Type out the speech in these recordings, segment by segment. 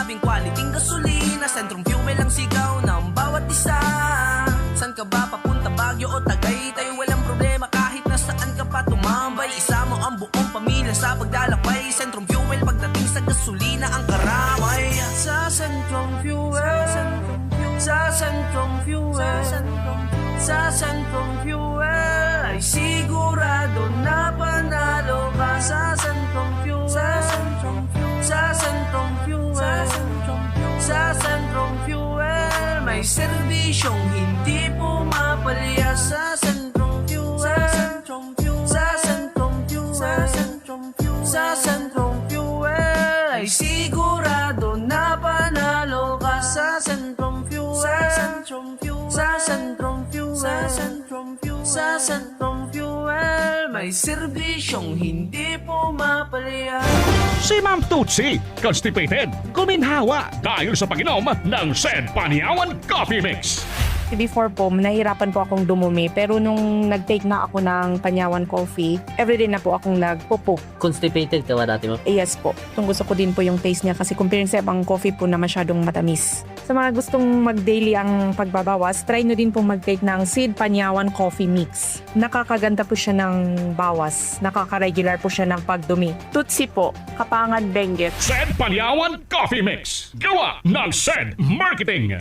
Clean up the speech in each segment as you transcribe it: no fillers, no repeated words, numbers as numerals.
sinasabing quality gasolina, Centrum Fuel ang sigaw ng bawat isa. San ka ba papunta, Baguio o Tagaytay? Walang problema kahit nasaan ka pa tumambay. Isama ang buong pamilya sa paglalakbay. Centrum Fuel pagdating sa gasolina ang karamay. Sa Centrum Fuel, sa Centrum Fuel, sa Centrum Fuel ay sigurado na panalo ka. Sa Centrum Fuel, sa Centrum Fuel, sa Centrum Fuel, sa Centrum Fuel may serbisyong hindi pumapalya. Sa Centrum Fuel, sa Centrum Fuel, sa Centrum Fuel, sa Centrum Fuel, sa Centrum Fuel ay sigurado na panalo ka. Sa Centrum Fuel, sa Centrum Fuel, sa Centrum Fuel, sa Centrum Fuel, sa Centrum Fuel may serbisyong hindi pumapalya. Si Ma'am Tutsi, constipated, kuminhawa dahil sa pag-inom ng Sed Panyawan Coffee Mix. Before po, nahihirapan po akong dumumi. Pero nung nag-take na ako ng Panyawan Coffee, everyday na po akong nagpupo. Constipated ka ba dati mo? Yes po. Kung gusto ko din po yung taste niya kasi comparing sa ibang coffee po na masyadong matamis. Sa mga gustong mag-daily ang pagbabawas, try nyo din po mag-take ng Sed Panyawan Coffee Mix. Nakakaganda po siya ng bawas. Nakaka-regular po siya ng pagdumi. Tutsi po, Kapangan Benguet. Sed Panyawan Coffee Mix. Gawa ng Sed Marketing.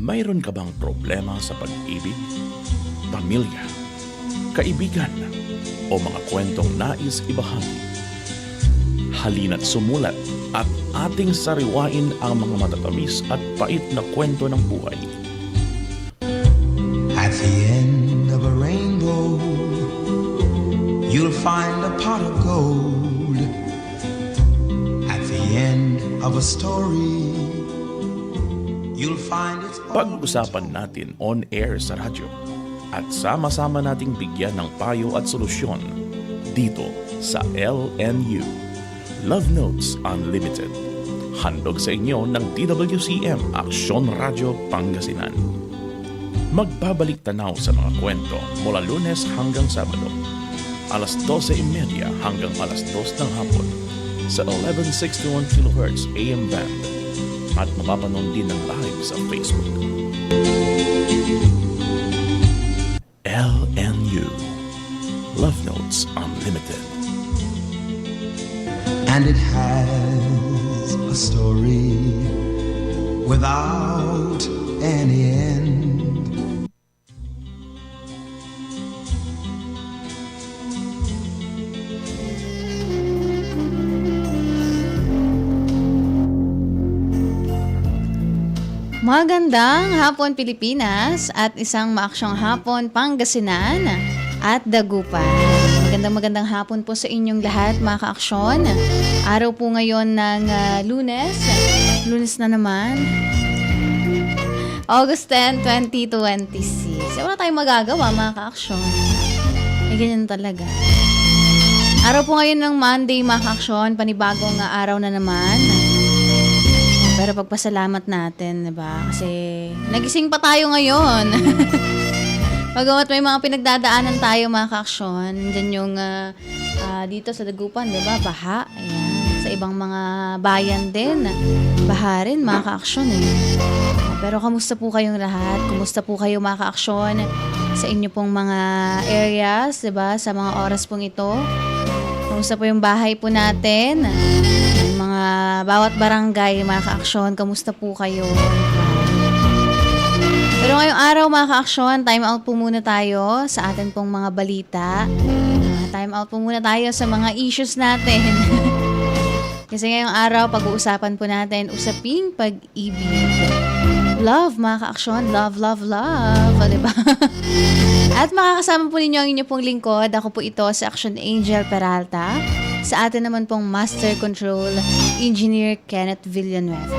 Mayroon ka bang problema sa pag-ibig, pamilya, kaibigan, o mga kwentong nais ibahagi? Halina't sumulat at ating sariwain ang mga matatamis at pait na kwento ng buhay. At the end of a rainbow, you'll find a pot of gold. At the end of a story, you'll find its own. Pag-usapan natin on air sa radyo at sama-sama nating bigyan ng payo at solusyon dito sa LNU. Love Notes Unlimited. Handog sa inyo ng DWCM Aksyon Radyo Pangasinan. Magbabalik tanaw sa mga kwento mula Lunes hanggang Sabado, alas 12:30 hanggang alas 2 ng hapon sa 1161 kHz AM band at mapapanon din ng live sa Facebook. LNU Love Notes Unlimited. And it has a story without any end. Magandang hapon Pilipinas at isang maaksyong hapon Pangasinan at Dagupan. Magandang hapon po sa inyong lahat mga kaaksyon. Araw po ngayon ng Lunes. Lunes na naman. August 10, 2026. Wala tayong magagawa mga kaaksyon. Ganyan talaga. Araw po ngayon ng Monday mga kaaksyon. Panibagong araw na naman. Pero pagpasalamat natin, diba? Kasi nagising pa tayo ngayon. Magamat may mga pinagdadaanan tayo mga kaaksyon. Diyan yung dito sa Dagupan, diba? Baha. Ayan. Sa ibang mga bayan din. Baha rin mga kaaksyon eh. Pero kamusta po kayong lahat? Kumusta po kayo mga kaaksyon sa inyo pong mga areas, diba? Sa mga oras pong ito. Kamusta po yung bahay po natin? Mga bawat barangay, mga kaaksyon, kamusta po kayo? Pero ngayong araw mga kaaksyon, time out po muna tayo sa atin pong mga balita. Time out po muna tayo sa mga issues natin. Kasi ngayong araw, pag-uusapan po natin usaping pag-ibig. Love mga kaaksyon, love, love, love. Diba? At makakasama po ninyo ang inyo pong lingkod. Ako po ito si Action Angel Peralta. Sa atin naman pong Master Control Engineer Kenneth Villanueva.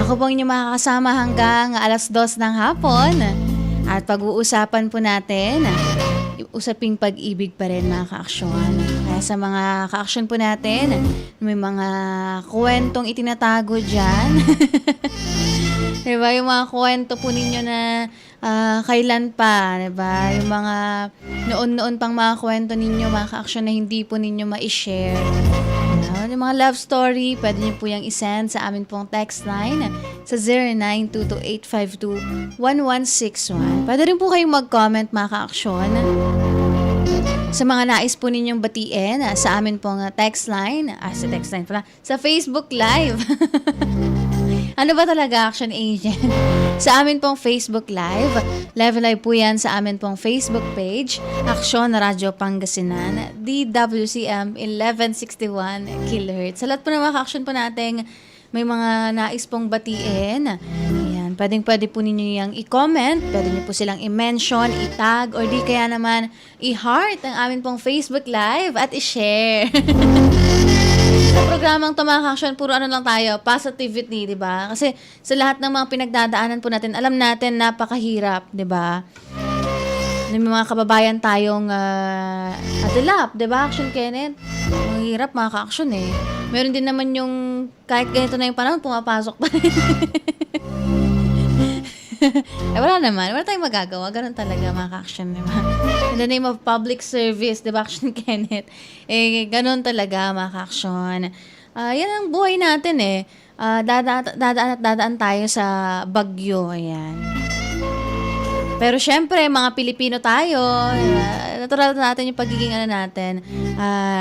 Ako po inyong makakasama hanggang alas 2 ng hapon. At pag-uusapan po natin usaping pag-ibig pa rin mga ka-aksyon. Kaya sa mga ka-aksyon po natin, may mga kwentong itinatago dyan. Diba? Yung mga kwento po ninyo na kailan pa, diba? Yung mga noon-noon pang mga kwento ninyo, mga ka-aksyon na hindi po ninyo ma-share. Yung mga love story, pwede nyo po yung isend sa amin pong text line sa 0922-852-1161. Pwede rin po kayong mag-comment mga ka-aksyon sa mga nais po ninyong batiin sa amin pong text line, sa Facebook Live. Ano ba talaga, Action Agent? Sa amin pong Facebook Live, live po yan sa amin pong Facebook page, Aksyon Radio Pangasinan, DWCM 1161 kHz. Sa lahat po ng mga ka-action po natin, may mga nais pong batiin. Ayan, pwede po ninyo yung i-comment, pwede nyo po silang i-mention, i-tag, or di kaya naman i-heart ang amin pong Facebook Live at i-share. Sa programang to mga ka-action, puro ano lang tayo, positivity, di ba? Kasi sa lahat ng mga pinagdadaanan po natin, alam natin napakahirap, di ba? May mga kababayan tayong adulap, di ba, Action Kenneth? Mahirap mga ka-action eh. Meron din naman yung kahit ganito na yung panahon, pumapasok pa rin. Wala tayong magagawa. Ganun talaga mga ka-action, diba? In the name of public service, diba, Action Kenneth? Ganun talaga mga ka-action. Yan ang buhay natin eh. Dadaan tayo sa bagyo, ayan. Pero syempre, mga Pilipino tayo, natural natin yung pagiging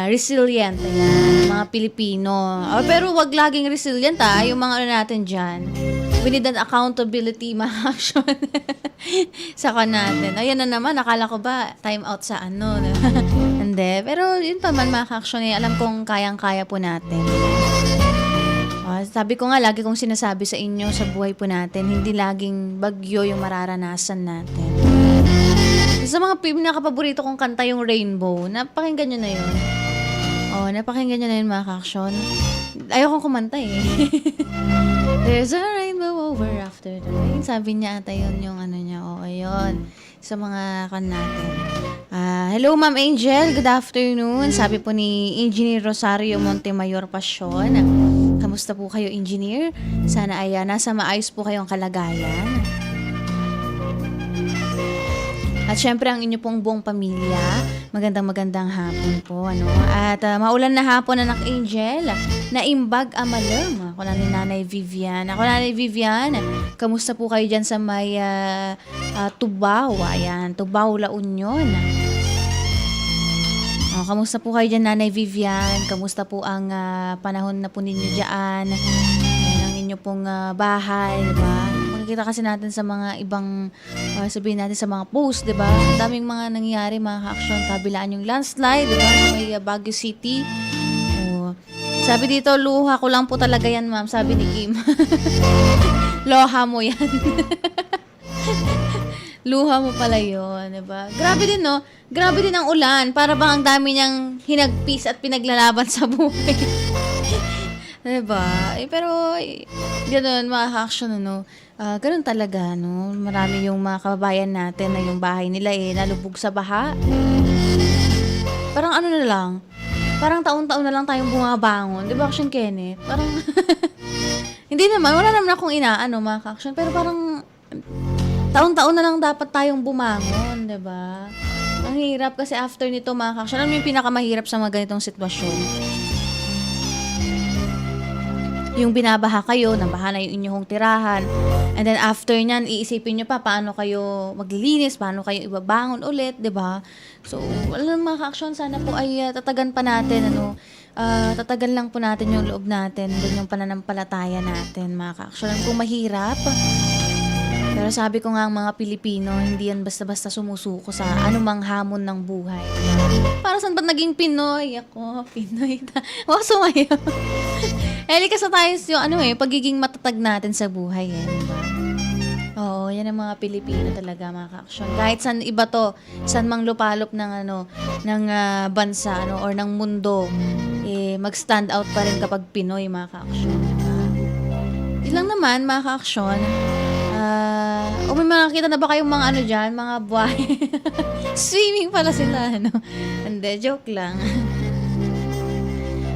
resilient, ayan, mga Pilipino. Pero wag laging resilient yung mga natin dyan. We need an accountability, mga action. Sa natin. Ayan na naman, nakala ko ba time out sa ano. Hindi. Pero yun pa man, mga action, alam kong kayang-kaya po natin. Sabi ko nga, lagi kong sinasabi sa inyo sa buhay po natin, hindi laging bagyo yung mararanasan natin. Sa mga pinakapaborito kong kanta yung Rainbow, napakinggan nyo na yun. Napakinggan nyo na yun mga ka-action. Ayokong kumanta eh. There's a rainbow over after the rain. Sabi niya ata yun yung ano niya. Ayun. Sa mga kan natin. Hello Ma'am Angel, good afternoon. Sabi po ni Engineer Rosario Montemayor Pasyon. Kamusta po kayo, Engineer? Sana ay nasa maayos po kayong kalagayan. At syempre ang inyo pong buong pamilya, magandang hapon po. At maulan na hapon, anak Angel, naimbag amalum. Ako na ni Nanay Vivian. Kamusta po kayo dyan sa may Tubao? Ayan, Tubao, La Union. Kamusta po kayo dyan, Nanay Vivian? Kamusta po ang panahon na po ninyo dyan? Ayan, ang inyo pong bahay, diba? Makikita kasi natin sa mga ibang, sabihin natin sa mga post, diba? Ang daming mga nangyayari, mga action, kabilaan yung landslide, diba? May Baguio City. Sabi dito, luha ko lang po talaga yan, ma'am. Sabi ni Kim. Loha mo yan. Luha mo pala yun, diba? Grabe din, no? Grabe din ang ulan. Para bang ang dami niyang hinagpis at pinaglalaban sa buhay. Diba? Pero, ganun, mga action, ganun talaga, no? Marami yung mga kababayan natin na yung bahay nila nalubog sa baha. Parang ano na lang, parang taon-taon na lang tayong bumabangon. Diba, Action Kenneth? Parang, hindi naman, wala naman akong mga action, pero parang, taon-taon na lang dapat tayong bumangon, diba? Ang hirap kasi after nito, mga action, ano yung pinakamahirap sa mga ganitong sitwasyon? Yung binabaha kayo, nabaha na yung inyong tirahan, and then after nyan, iisipin nyo pa paano kayo maglilinis, paano kayo ibabangon ulit, diba? So, wala mga ka-action, sana po ay tatagan pa natin, tatagan lang po natin yung loob natin, dun yung pananampalataya natin, mga ka-action. Kung mahirap, pero sabi ko nga ang mga Pilipino, hindi yan basta-basta sumusuko sa anumang hamon ng buhay. Para saan ba naging Pinoy? Ako, Pinoy. Huwag sumayo. Likas na tayo yung pagiging matatag natin sa buhay. Diba? Oo, yan ang mga Pilipino talaga, mga ka-action. Kahit saan iba to, saan mang lupalop ng bansa or ng mundo, mag-stand out pa rin kapag Pinoy, mga ka-action. Diba? Yun lang naman, mga ka-action. O may makakita na ba kayong mga ano dyan, mga buhay? Swimming pala sila, ano? Hindi, joke lang.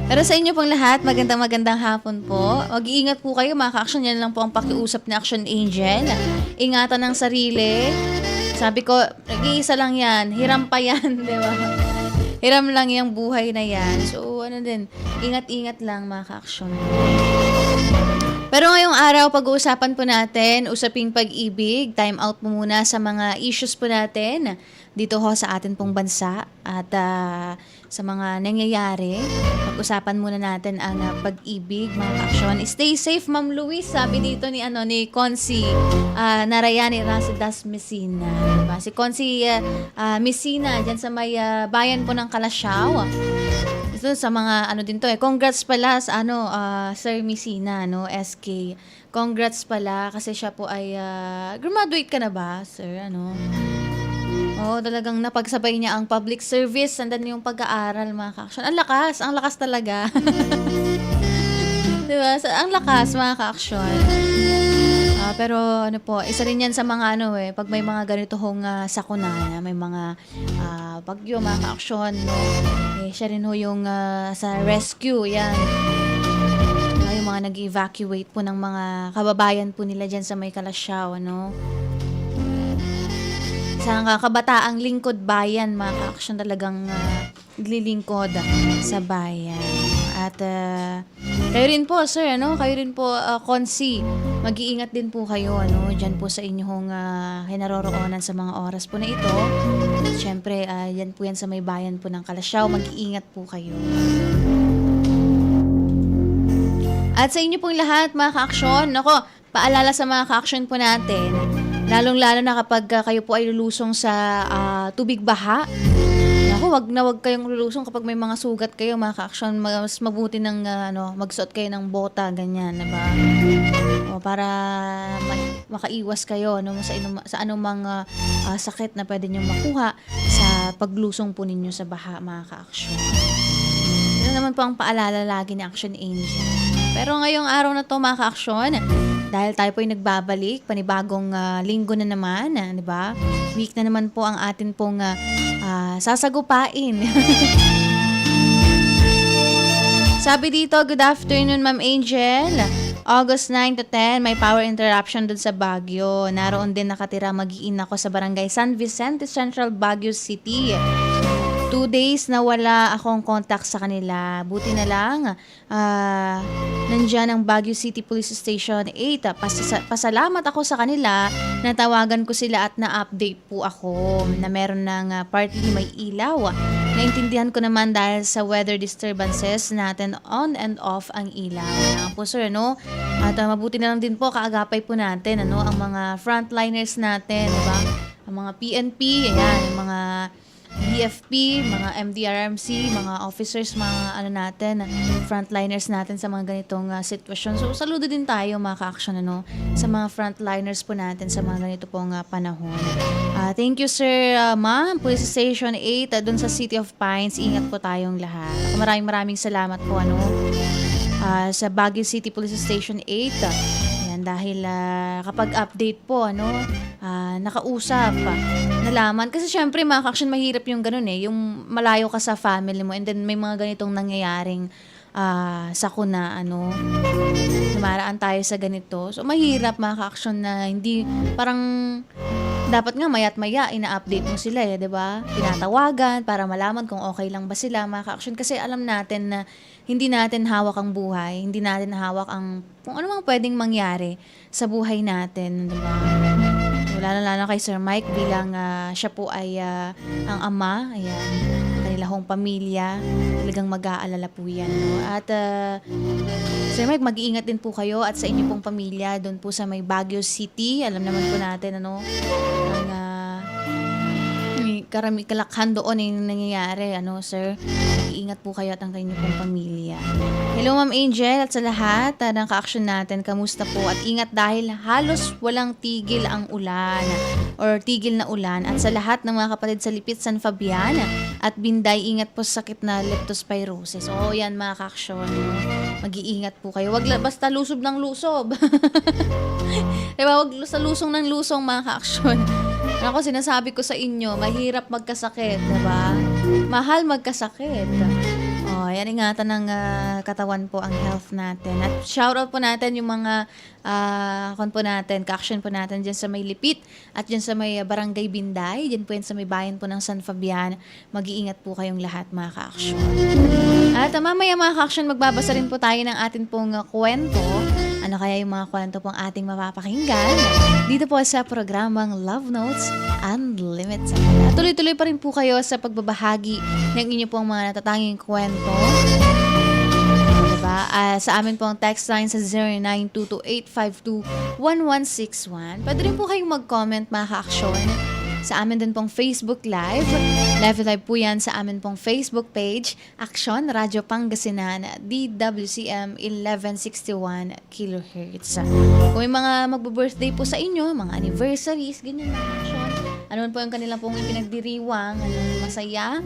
Pero sa inyo pong lahat, magandang hapon po. Mag-iingat po kayo, mga ka-action. Yan lang po ang pakiusap ni Action Angel. Ingatan ng sarili. Sabi ko, nag-iisa lang yan. Hiram pa yan, di ba? Hiram lang yung buhay na yan. So, ano din, ingat-ingat lang, mga ka-action. Pero ngayong araw, pag-uusapan po natin, usaping pag-ibig, time out po muna sa mga issues po natin dito ho sa atin pong bansa at sa mga nangyayari. Pag-usapan muna natin ang pag-ibig, mga aksyon. Stay safe, Ma'am Luis, sabi dito ni Consi Narayani Rasidas Messina. Diba? Si Consi Messina, dyan sa may bayan po ng Kalasyaw. Ito sa mga din to Congrats pala sa Sir Messina, SK. Congrats pala kasi siya po ay graduate ka na ba, sir? Oo, talagang napagsabay niya ang public service and then yung pag-aaral, mga ka-action. Ang lakas talaga. Diba? Ang lakas, mga ka-action. Pero isa rin yan sa mga pag may mga ganito hong sakuna, may mga bagyo, mga ka-action, siya rin ho yung sa rescue, yan. Yung mga nag-evacuate po ng mga kababayan po nila dyan sa may Kalasyaw, sa kabataang lingkod bayan, mga ka-action, talagang lilingkod sa bayan. At kayo rin po, sir, kayo rin po, Consi, mag-iingat din po kayo, dyan po sa inyong kinaroroonan sa mga oras po na ito. At syempre, yan po yan sa may bayan po ng Kalasyaw, mag-iingat po kayo. At sa inyo pong lahat, mga ka-action, paalala sa mga ka-action po natin, lalong-lalo na kapag kayo po ay lulusong sa tubig baha. Wag kayong lulusong kapag may mga sugat kayo, mga ka-action. Mas mabuti ng magsuot kayo ng bota, ganyan, diba? Para makaiwas kayo sa anumang sakit na pwede nyo makuha sa paglusong po ninyo sa baha, mga ka-action. Ito naman po ang paalala lagi ni Action Angel. Pero ngayong araw na to, mga ka-action, dahil tayo po ay nagbabalik, panibagong linggo na naman, di ba? Week na naman po ang atin pong sasagupain. Sabi dito, good afternoon, Ma'am Angel. August 9 to 10, may power interruption dun sa Baguio. Naroon din nakatira, mag-iin ako sa barangay San Vicente, Central Baguio City. 2 days na wala akong contact sa kanila. Buti na lang, nandyan ang Baguio City Police Station 8. Pasalamat ako sa kanila, natawagan ko sila at na-update po ako na meron ng partly may ilaw. Naintindihan ko naman dahil sa weather disturbances natin on and off ang ilaw. Po sir, At mabuti na lang din po, kaagapay po natin, ang mga frontliners natin, diba? Ang mga PNP, ayan, ang mga BFP, mga MDRMC, mga officers, mga natin, frontliners natin sa mga ganitong sitwasyon. So, saludo din tayo, mga ka-action, sa mga frontliners po natin sa mga ganito pong panahon. Thank you, sir, ma'am. Police Station 8, dun sa City of Pines. Ingat po tayong lahat. Maraming salamat po, sa Baguio City Police Station 8. Dahil kapag update po, nakausap, nalaman. Kasi syempre, mga ka-action, mahirap yung ganun yung malayo ka sa family mo and then may mga ganitong nangyayaring sakuna, dumaraan tayo sa ganito. So, mahirap, mga ka-action, na hindi, parang, dapat nga maya't maya, ina-update mo sila, diba? Tinatawagan para malaman kung okay lang ba sila, mga ka-action. Kasi alam natin na hindi natin hawak ang buhay, hindi natin hawak kung ano mang pwedeng mangyari sa buhay natin, diba? Lalo kay Sir Mike bilang siya po ay ang ama, ayan, kanila hong pamilya, talagang mag-aalala po yan, At Sir Mike, mag-iingat din po kayo at sa inyo pong pamilya doon po sa may Baguio City. Alam naman po natin, ang kalakhan doon yung nangyayari, sir. Mag-iingat po kayo at ang inyo pong pamilya. Hello, Ma'am Angel, at sa lahat ng ka-action natin, kamusta po? At ingat dahil halos walang tigil ang ulan or tigil na ulan. At sa lahat ng mga kapatid sa Lipit, San Fabian at Binday, ingat po sa sakit na leptospirosis. Oo, yan, mga ka-action. Mag-iingat po kayo. Wag basta lusob ng lusob. Diba? Wag sa lusong ng lusong mga ka-aksyon. Ako, sinasabi ko sa inyo, mahirap magkasakit, diba? Mahal magkasakit. Yan, ingatan ng katawan po ang health natin. At shoutout po natin yung mga ka-action po natin dyan sa may Lipit at dyan sa may Barangay Binday. Dyan po yan sa may bayan po ng San Fabian. Mag-iingat po kayong lahat mga ka-action. At mamaya mga ka-action, magbabasa rin po tayo ng atin pong kwento. Ano kaya yung mga kwento pong ating mapapakinggan dito po sa programang Love Notes Unlimited. Tuloy-tuloy pa rin po kayo sa pagbabahagi ng inyo pong mga natatanging kwento. Diba? Sa amin pong text line sa 0922-852-1161. Pwede rin po kayong mag-comment mga ka-aksyon sa amin din pong Facebook Live. Live po yan sa amin pong Facebook page, Aksyon Radyo Pangasinan, DWCM 1161 kHz. Kung may mga magbo-birthday po sa inyo, mga anniversaries, ganyan mga aksyon. Ano po yung kanilang pong ipinagdiriwang, masaya.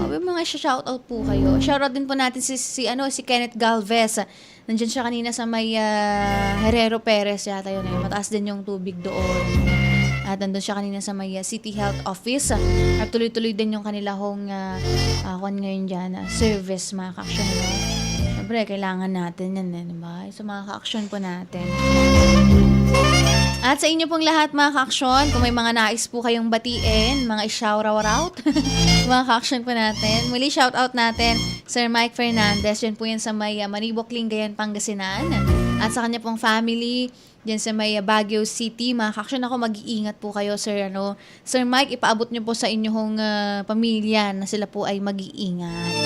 May mga shoutout po kayo. Shoutout din po natin si Kenneth Galvez. Nandiyan siya kanina sa may Herrero Perez yata yun. Mataas din yung tubig doon. At nandun siya kanina sa may City Health Office. At tuloy-tuloy din yung kanila hong ngayon dyan, service mga ka-aksyon. Siyempre, kailangan natin yan, diba? Sa mga ka-aksyon po natin. At sa inyo pong lahat mga ka-aksyon, kung may mga nais po kayong batiin, mga i-shout-out, mga ka-aksyon po natin. Muli shout-out natin, Sir Mike Fernandez. Yan po yan sa may Manibok, Lingayen, Pangasinan. At sa kanya pong family, dyan sa may Baguio City, mga ka-aksyon, ako mag-iingat po kayo, Sir Mike, ipaabot niyo po sa inyong pamilya na sila po ay mag-iingat.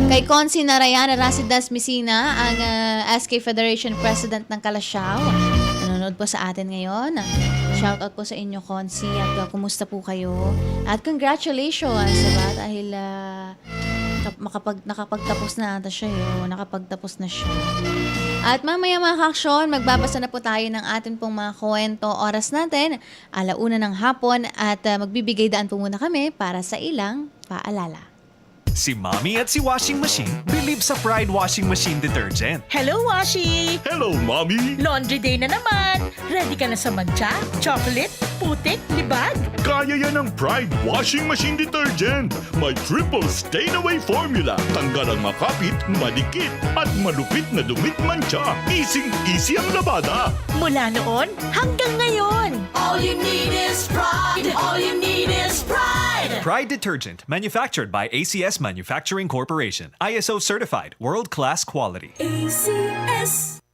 Kay Consi Narayana Rasidas Messina, ang SK Federation President ng Kalasyaw, nanonood po sa atin ngayon. Shoutout po sa inyo, Consi, at kumusta po kayo? At congratulations, diba? Dahil nakapagtapos na ata siya, nakapagtapos na siya. At mamaya mga ka-aksyon, magbabasa na po tayo ng atin pong mga kwento. Oras natin, 1:00 ng hapon, at magbibigay daan po muna kami para sa ilang paalala. Si Mommy at si Washing Machine believe sa Pride Washing Machine Detergent. Hello, Washi! Hello, Mommy! Laundry day na naman! Ready ka na sa mancha, chocolate, putik, libag? Kaya yan ang Pride Washing Machine Detergent. May triple stain-away formula. Tanggal ang makapit, malikit, at malupit na dumit mancha. Easy ang labada. Mula noon hanggang ngayon. All you need is pride. All you need is pride. Pride Detergent, manufactured by ACS Manufacturing Corporation. ISO certified, world-class quality. ACS.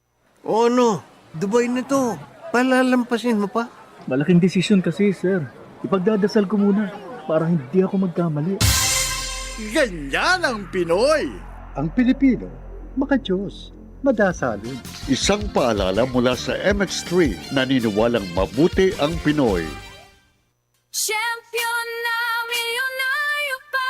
O ano, Dubai na to. Palalampasin mo pa? Malaking desisyon kasi, sir. Ipagdadasal ko muna para hindi ako magkamali. Ganyan ang Pinoy! Ang Pilipino, maka-Diyos, madasalin. Isang paalala mula sa MX3, naniniwalang mabuti ang Pinoy. Champion na milyonaryo pa.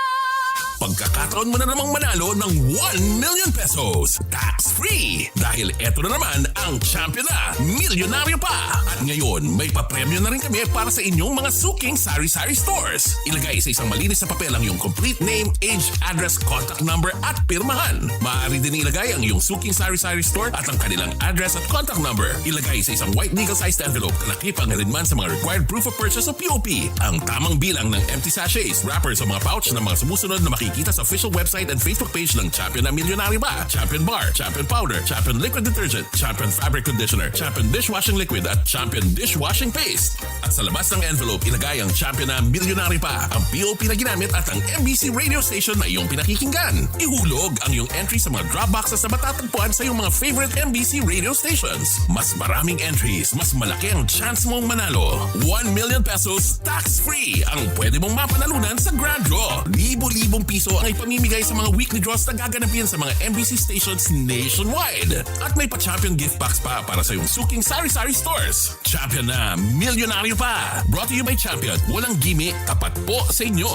Pagkakataon mo na namang manalo ng 1 million pesos tax-free. Dahil eto na naman ang Champion na Milyonaryo pa. At ngayon, may papremyo na rin kami para sa inyong mga suking sari-sari stores. Ilagay sa isang malinis na papel ang iyong complete name, age, address, contact number at pirmahan. Maaari din ilagay ang iyong suking sari-sari store at ang kanilang address at contact number. Ilagay sa isang white legal-sized envelope na nakipangalinman sa mga required proof of purchase o POP. Ang tamang bilang ng empty sachets, wrappers o mga pouch ng mga sumusunod na makikita sa official website and Facebook page ng Champion na Milyonaryo pa. Champion Bar, Champion Powder, Champion Liquid Detergent, Champion Fabric Conditioner, Champion Dishwashing Liquid at Champion Dishwashing Paste. At sa labas ng envelope, ilagay ang Champion na Milyonaryo pa, ang POP na ginamit at ang MBC radio station na iyong pinakikinggan. Ihulog ang iyong entry sa mga drop boxes na matatagpuan sa iyong mga favorite MBC radio stations. Mas maraming entries, mas malaki ang chance mong manalo. 1 million pesos tax-free ang pwede mong mapanalunan sa Grand Draw. Libo-libong piso ang ipamimigay sa mga weekly draws na gaganapin sa mga MBC stations nationwide. At may pa-Champion gift box pa para sa iyong suking sari-sari stores. Champion na Milyonaryo pa. Brought to you by Champion. Walang gimmick, tapat po sa inyo.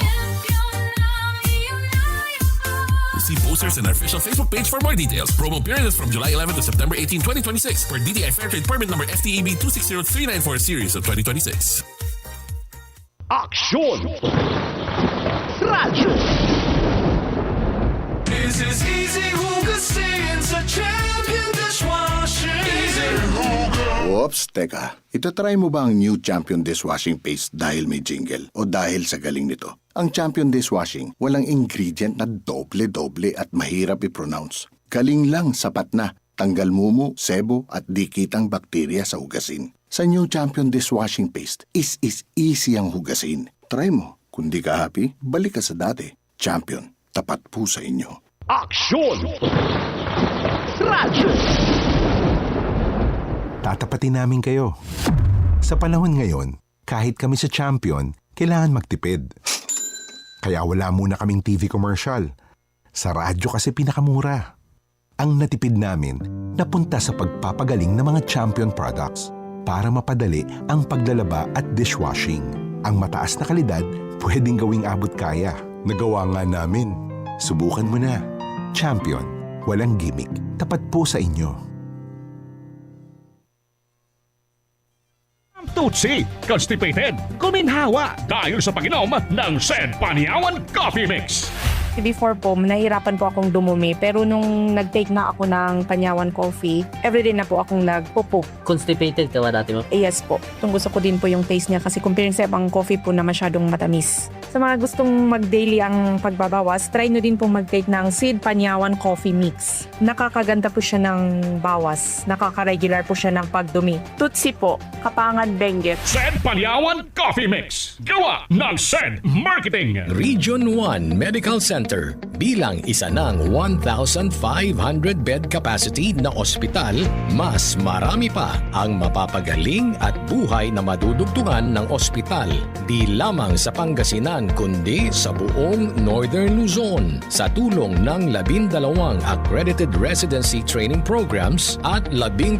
See posters in our official Facebook page for more details. Promo period is from July 11 to September 18, 2026 per DTI Fairtrade Permit number FTEB 260394 series of 2026. Aksyon! Radyo! This is easy hugasin sa Champion Dishwashing. Easy Hugas. Oops, teka. Itatry mo ba ang new Champion Dishwashing Paste dahil may jingle o dahil sa galing nito? Ang Champion Dishwashing, walang ingredient na doble-doble at mahirap i-pronounce. Galing lang, sapat na. Tanggal mumu, sebo at dikitang bakterya sa hugasin. Sa new Champion Dishwashing Paste, is easy ang hugasin. Try mo. Kung di ka happy, balik ka sa dati. Champion, tapat po sa inyo. Aksyon! Radyo! Tatapatin namin kayo. Sa panahon ngayon, kahit kami sa Champion, kailangan magtipid. Kaya wala muna kaming TV commercial. Sa radyo kasi pinakamura. Ang natipid namin, napunta sa pagpapagaling ng mga Champion products para mapadali ang paglalaba at dishwashing. Ang mataas na kalidad, pwedeng gawing abot kaya. Nagawa nga namin. Subukan mo na. Champion, walang gimmick. Tapat po sa inyo. Tutsi, constipated, kuminhawa dahil sa pag-inom ng Sed Panyawan Coffee Mix. Before po, nahirapan po akong dumumi. Pero nung nag-take na ako ng Panyawan Coffee, everyday na po akong nagpo-poop. Constipated ka ba dati mo? Yes po. Itong gusto ko din po yung taste niya kasi comparing sa ibang coffee po na masyadong matamis. Sa mga gustong mag-daily ang pagbabawas, try nyo din pong mag-take ng Seed Panyawan Coffee Mix. Nakakaganda po siya ng bawas. Nakaka-regular po siya ng pagdumi. Tutsi po, Kapangan Benguet. Sed Panyawan Coffee Mix. Gawa ng Sed Marketing. Region 1 Medical Center bilang isa ng 1,500-bed capacity na ospital, mas marami pa ang mapapagaling at buhay na madudugtungan ng ospital. Di lamang sa Pangasinan kundi sa buong Northern Luzon sa tulong ng 12 accredited residency training programs at 13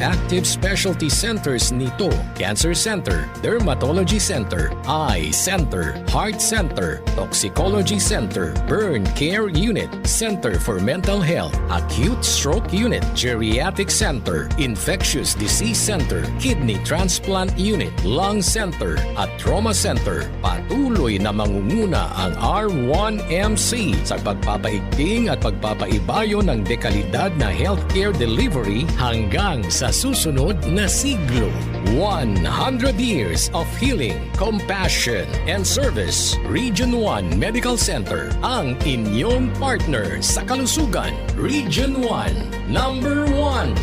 active specialty centers nito: Cancer Center, Dermatology Center, Eye Center, Heart Center, Toxicology Center, Burn Care Unit, Center for Mental Health, Acute Stroke Unit, Geriatric Center, Infectious Disease Center, Kidney Transplant Unit, Lung Center at Trauma Center. Patuloy na mangunguna ang R1MC sa pagpapaigting at pagpapaibayo ng dekalidad na healthcare delivery hanggang sa susunod na siglo. 100 years of healing, compassion, and service. Region 1 Medical Center ang inyong partner sa kalusugan. Region 1, number 1.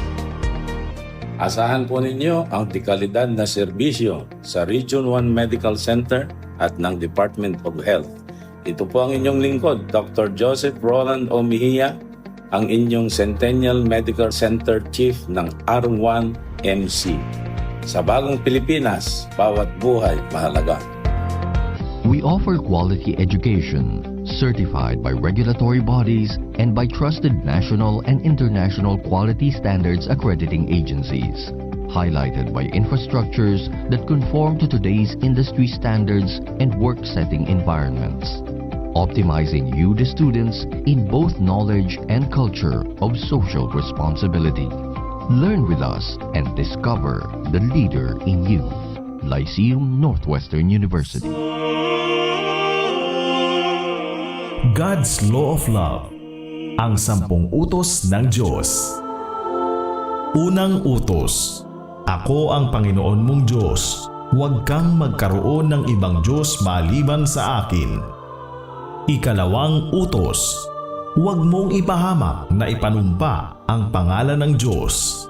Asahan po ninyo ang dekalidad na serbisyo sa Region 1 Medical Center at ng Department of Health. Ito po ang inyong lingkod, Dr. Joseph Roland Omihia, ang inyong Centennial Medical Center Chief ng R1MC. Sa bagong Pilipinas, bawat buhay mahalaga. We offer quality education, certified by regulatory bodies and by trusted national and international quality standards accrediting agencies, highlighted by infrastructures that conform to today's industry standards and work-setting environments, optimizing you, the students, in both knowledge and culture of social responsibility. Learn with us and discover the leader in you. Lyceum Northwestern University. God's Law of Love, ang 10 utos ng Diyos. Unang utos, ako ang Panginoon mong Diyos, huwag kang magkaroon ng ibang Diyos maliban sa akin. Ikalawang utos, huwag mong ipahamak na ipanumpa ang pangalan ng Diyos.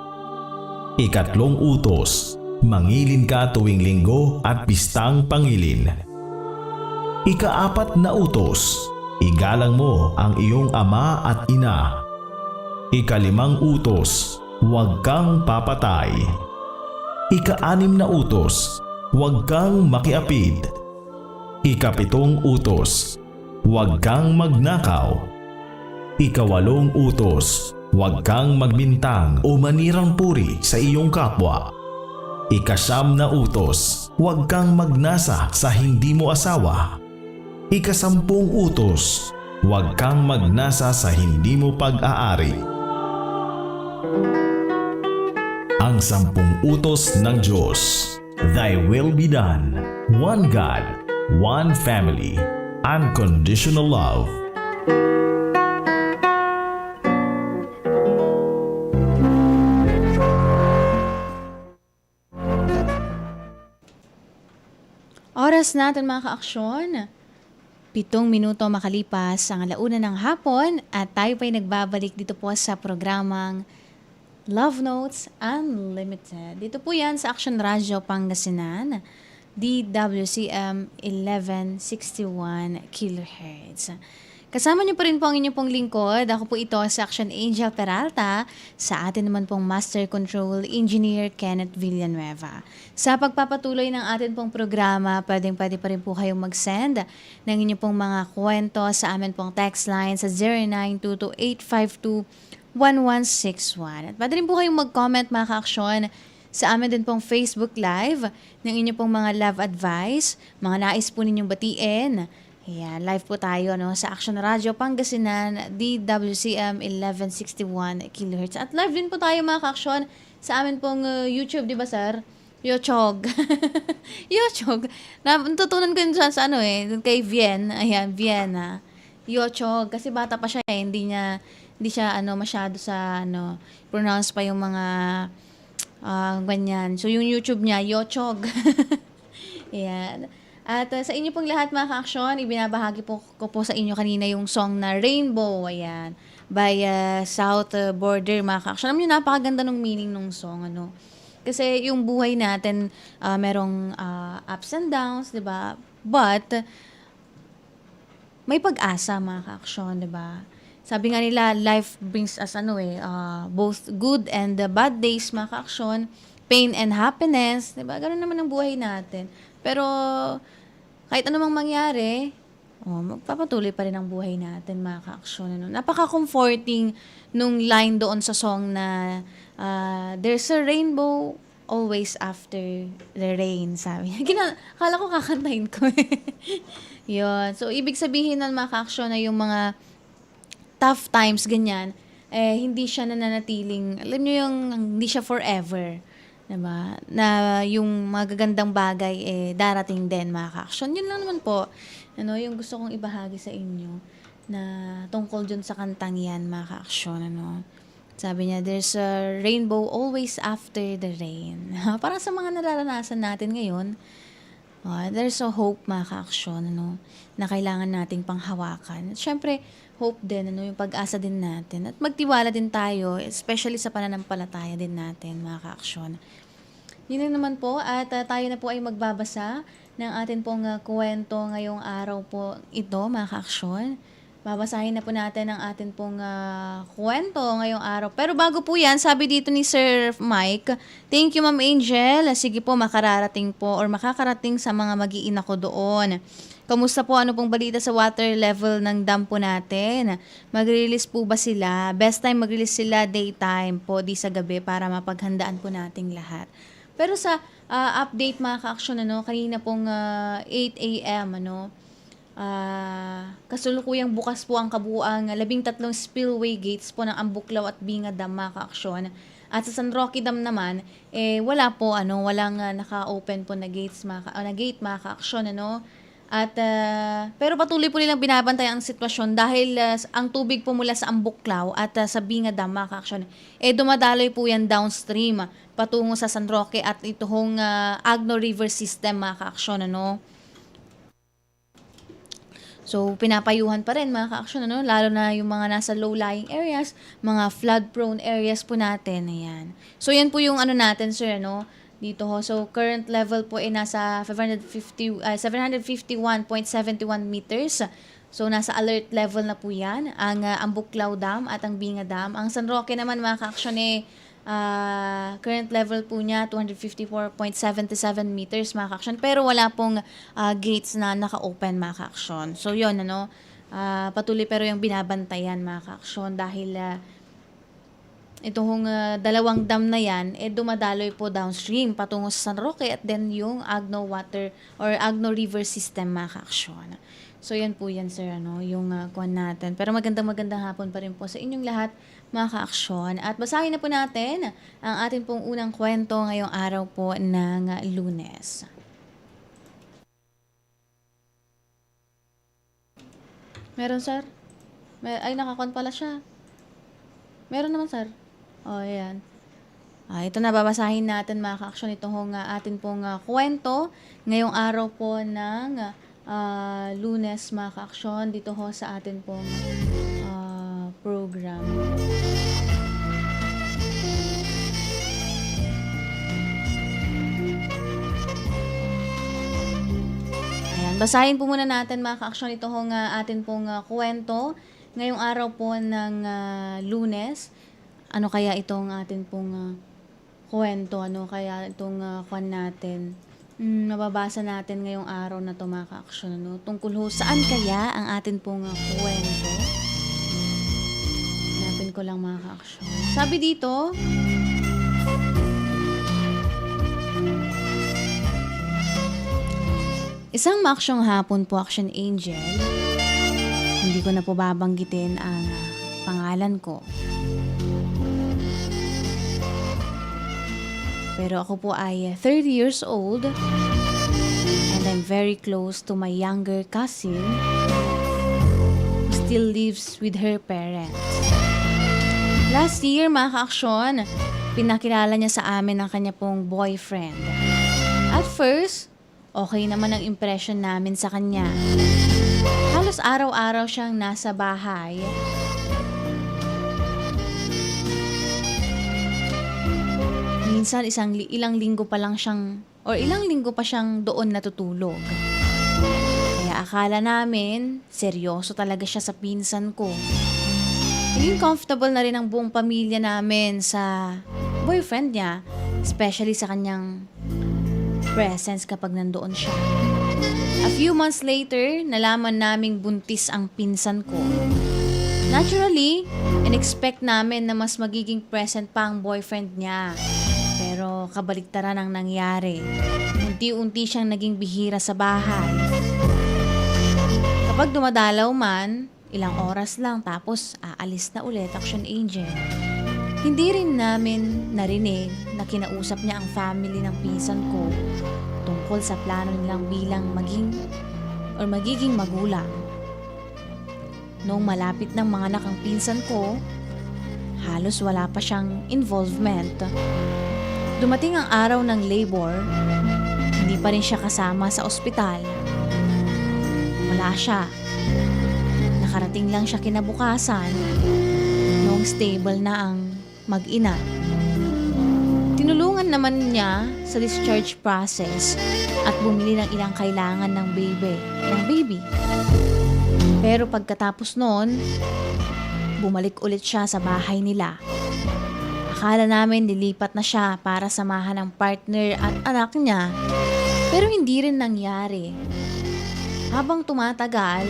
Ikatlong utos, mangilin ka tuwing linggo at pistang pangilin. Ikaapat na utos, igalang mo ang iyong ama at ina. Ikalimang utos, huwag kang papatay. Ika-6 na utos, huwag kang makiapid. Ika-7 utos, huwag kang magnakaw. Ika-8 utos, huwag kang magbintang o manirang puri sa iyong kapwa. Ika-9 na utos, huwag kang magnasa sa hindi mo asawa. Ika-10 utos, huwag kang magnasa sa hindi mo pag-aari. Ang 10 utos ng Diyos. Thy will be done. One God, one family, unconditional love. Oras natin mga ka-aksyon. 7 minuto makalipas ang 1:00 ng hapon at tayo pa'y nagbabalik dito po sa programang Love Notes Unlimited. Dito po yan sa Action Radio Pangasinan, DWCM 1161 kHz. Kasama niyo pa rin po ang inyong pong lingkod. Ako po ito si Action Angel Peralta. Sa atin naman pong Master Control Engineer Kenneth Villanueva. Sa pagpapatuloy ng atin pong programa, pwede pa rin po kayong mag-send ng inyong pong mga kwento sa amin pong text line sa 0922-852-1161. At pwede rin po kayong mag-comment mga ka-aksyon sa amin din pong Facebook Live ng inyong pong mga love advice, mga nais po ninyong batiin. Ayan, live po tayo sa Action Radio Pangasinan, DWCM 1161 kHz. At live din po tayo mga ka-aksyon sa amin pong YouTube, di ba sir? Yochog. Yochog. Natutunan ko yun sa dun kay Ayan, Vienna. Yochog. Kasi bata pa siya hindi siya masyado sa pronounce pa yung mga ganyan. So yung YouTube niya, Yochog. Ayan. At sa inyo pong lahat mga ka-aksyon, ibinabahagi ko po sa inyo kanina yung song na Rainbow, ayan, by South Border mga ka-aksyon. Alam niyo, napakaganda ng meaning ng song, Kasi yung buhay natin, merong ups and downs, di ba? But, may pag-asa mga ka-aksyon, di ba? Sabi nga nila, life brings us both good and bad days mga ka-aksyon, pain and happiness, di ba? Ganun naman ang buhay natin. Pero, kahit anumang mangyari, magpapatuloy pa rin ang buhay natin, mga ka-aksyon. Napaka-comforting nung line doon sa song na there's a rainbow always after the rain, sabi niya. Akala ko kakantahin ko. Yun. So, ibig sabihin nun, mga ka-aksyon, na yung mga tough times, ganyan, hindi siya nananatiling, alam niyo yung, hindi siya forever. Diba? Na yung magagandang bagay darating din mga ka-aksyon. Yun lang naman po. Yung gusto kong ibahagi sa inyo na tungkol dun sa kantang yan mga ka-aksyon. Sabi niya, there's a rainbow always after the rain. Para sa mga nararanasan natin ngayon, there's a hope mga ka-aksyon na kailangan nating panghawakan. At syempre, hope din, yung pag-asa din natin. At magtiwala din tayo, especially sa pananampalataya din natin, mga ka-aksyon. Yun lang naman po, at tayo na po ay magbabasa ng atin pong kwento ngayong araw po ito, mga ka-aksyon. Babasahin na po natin ang atin pong kwento ngayong araw. Pero bago po yan, sabi dito ni Sir Mike, thank you Ma'am Angel. Sige po, makakarating sa mga mag-iina ko doon. Kamusta po? Ano pong balita sa water level ng dam po natin? Mag-release po ba sila? Best time mag-release sila daytime po, di sa gabi, para mapaghandaan po nating lahat. Pero sa update mga ka-aksyon, kanina pong 8 a.m., kasulukuyang bukas po ang kabuuang 13 spillway gates po ng Ambuklaw at Binga Dam mga ka-aksyon. At sa San Roque Dam naman, wala po, walang naka-open po na gate mga ka-aksyon, At, pero patuloy po nilang binabantayan ang sitwasyon dahil ang tubig po mula sa Ambuklaw at sa Binga Dam, mga ka-aksyon, dumadaloy po yan downstream patungo sa San Roque at itong Agno River System, mga ka-aksyon, So, pinapayuhan pa rin, mga ka-aksyon, lalo na yung mga nasa low-lying areas, mga flood-prone areas po natin, ayan. So, yan po yung natin, sir, dito ho. So, current level po ay nasa 751.71 meters. So, nasa alert level na po yan. Ang Ambuklaw Dam at ang Binga Dam. Ang San Roque naman, mga ka-aksyon, current level po niya 254.77 meters, mga ka-aksyon. Pero wala pong gates na naka-open, mga ka-aksyon. So, yun, patuloy pero yung binabantayan, mga ka-aksyon, dahil itong dalawang dam na yan, dumadaloy po downstream patungo sa San Roque at then yung Agno Water or Agno River System, mga ka-aksyon. So, yan po yan, sir, yung kuwan natin. Pero magandang hapon pa rin po sa inyong lahat, mga ka-aksyon. At basahin na po natin ang atin pong unang kwento ngayong araw po ng Lunes. Meron, sir? Ay, nakakon pala siya. Meron naman, sir. Oh, ayan. Ito na, babasahin natin mga ka-aksyon itong atin pong kwento ngayong araw po ng Lunes mga ka-aksyon dito ho sa atin pong program. Ayan, basahin po muna natin mga ka-aksyon itong atin pong kwento ngayong araw po ng Lunes. Ano kaya itong atin pong kwento, ano kaya itong kwan natin, mababasa natin ngayong araw na ito mga ka-aksyon, ano? Tungkol ho saan kaya ang atin pong kwento. Hanapin ko lang mga ka-aksyon. Sabi dito, isang maaksyong hapon po, Action Angel, hindi ko na po babanggitin ang pangalan ko. Pero ako po ay 30 years old and I'm very close to my younger cousin who still lives with her parents. Last year, mga ka-aksyon, pinakilala niya sa amin ang kanya pong boyfriend. At first, okay naman ang impression namin sa kanya. Halos araw-araw siyang nasa bahay. Minsan ilang linggo pa siyang doon natutulog. Kaya akala namin seryoso talaga siya sa pinsan ko. Naging comfortable na rin ang buong pamilya namin sa boyfriend niya, especially sa kanyang presence kapag nandoon siya. A few months later, nalaman naming buntis ang pinsan ko. Naturally, in-expect namin na mas magiging present pa ang boyfriend niya. Pero kabaligtaran ang nangyari. Unti-unti siyang naging bihira sa bahay. Kapag dumadalaw man, ilang oras lang tapos aalis na ulit, Action Angel. Hindi rin namin narinig na kinausap niya ang family ng pinsan ko tungkol sa plano nilang bilang magiging magulang. Noong malapit ng mga anak ang pinsan ko, halos wala pa siyang involvement. Dumating ang araw ng labor, hindi pa rin siya kasama sa ospital. Wala siya. Nakarating lang siya kinabukasan noong stable na ang mag-ina. Tinulungan naman niya sa discharge process at bumili ng ilang kailangan ng baby. Pero pagkatapos noon, bumalik ulit siya sa bahay nila. Akala namin lilipat na siya para samahan ang partner at anak niya, pero hindi rin nangyari. Habang tumatagal,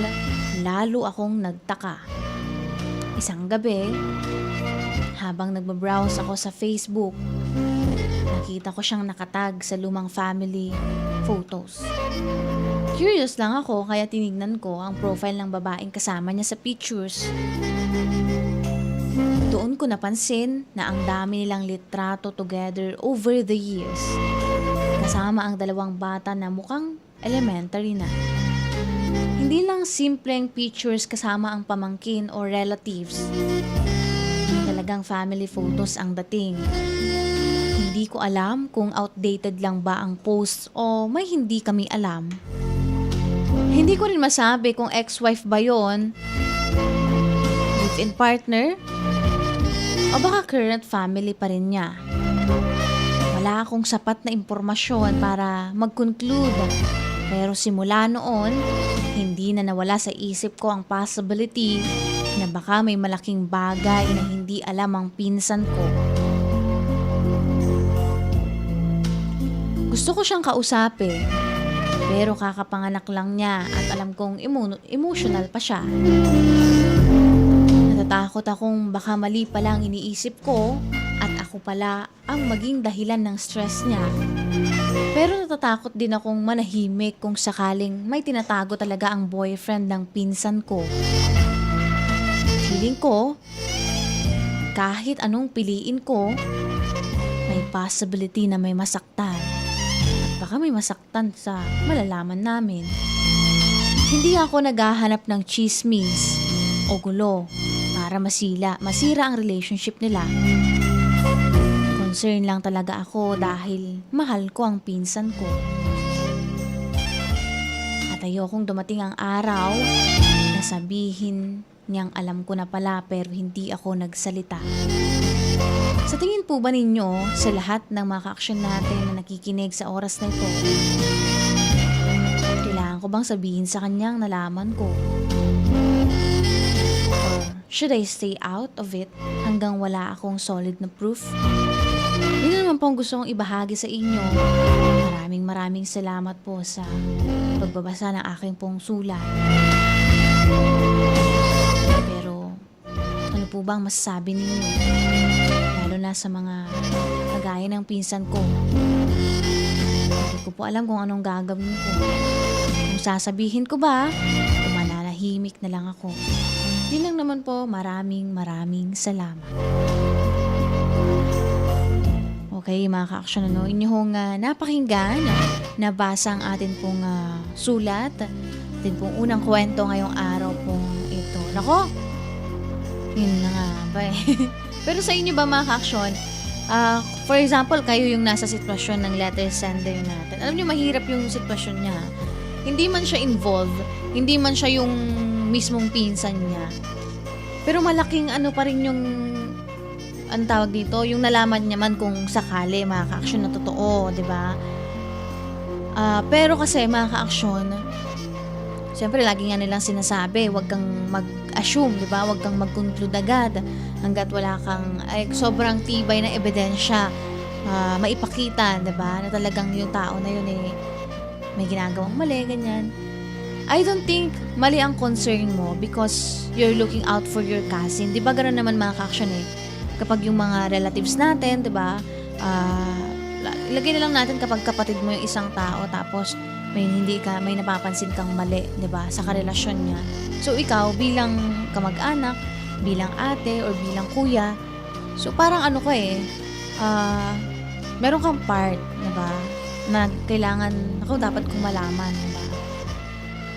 lalo akong nagtaka. Isang gabi, habang nagbabrowse ako sa Facebook, nakita ko siyang nakatag sa lumang family photos. Curious lang ako kaya tinignan ko ang profile ng babaeng kasama niya sa pictures. Doon ko napansin na ang dami nilang litrato together over the years. Kasama ang dalawang bata na mukhang elementary na. Hindi lang simpleng pictures kasama ang pamangkin o relatives. Talagang family photos ang dating. Hindi ko alam kung outdated lang ba ang posts o may hindi kami alam. Hindi ko rin masabi kung ex-wife ba yon, live-in partner, o baka current family pa rin niya. Wala akong sapat na impormasyon para mag-conclude. Pero simula noon, hindi na nawala sa isip ko ang possibility na baka may malaking bagay na hindi alam ang pinsan ko. Gusto ko siyang kausapin, pero kakapanganak lang niya at alam kong emotional pa siya. Natatakot akong baka mali pala ang iniisip ko at ako pala ang maging dahilan ng stress niya. Pero natatakot din akong manahimik kung sakaling may tinatago talaga ang boyfriend ng pinsan ko. Feeling ko, kahit anong piliin ko, may possibility na may masaktan. At baka may masaktan sa malalaman namin. Hindi ako naghahanap ng chismis o gulo para masira ang relationship nila. concern lang talaga ako dahil mahal ko ang pinsan ko. At ayokong dumating ang araw na sabihin niyang alam ko na pala pero hindi ako nagsalita. Sa tingin po ba ninyo sa lahat ng mga ka-aksyon natin na nakikinig sa oras na ito, kailangan ko bang sabihin sa kanyang nalaman ko? Or should I stay out of it hanggang wala akong solid na proof? Yun naman po ang gusto kong ibahagi sa inyo. Maraming salamat po sa pagbabasa ng aking pong sulat. Pero ano po bang masasabi ninyo? Lalo na sa mga kagaya ng pinsan ko. Hindi ko po alam kung anong gagawin ko. Kung sasabihin ko ba, o mananahimik na lang ako. Yun lang naman po, maraming salamat. Okay, mga ka-aksyon, inyo hong napakinggan, nabasa ang atin pong sulat, atin pong unang kwento ngayong araw pong ito. Nako, yun na nga ba eh. Pero sa inyo ba mga ka-aksyon, for example, kayo yung nasa sitwasyon ng letter sender natin. Alam niyo, mahirap yung sitwasyon niya. Hindi man siya involved, hindi man siya yung mismong pinsan niya. Pero malaking ano pa rin yung, ang tawag dito, yung nalaman niya man kung sakali mga ka-aksyon na totoo, di ba? Pero kasi mga ka-aksyon, siyempre lagi nga nilang sinasabi, huwag kang mag-assume, di ba? Huwag kang mag-conclude agad hanggat wala kang sobrang tibay na ebidensya maipakita, di ba? Na talagang yung tao na yun may ginagawang mali, ganyan. I don't think mali ang concern mo because you're looking out for your cousin. Di ba gano'n naman mga ka-aksyon kapag yung mga relatives natin, di ba? Ilagay na lang natin kapag kapatid mo yung isang tao tapos may napapansin kang mali, 'di ba, sa karelasyon niya. So ikaw bilang kamag-anak, bilang ate or bilang kuya, so parang ano ko meron kang part, 'di ba, na kailangan dapat kong malaman, 'di ba?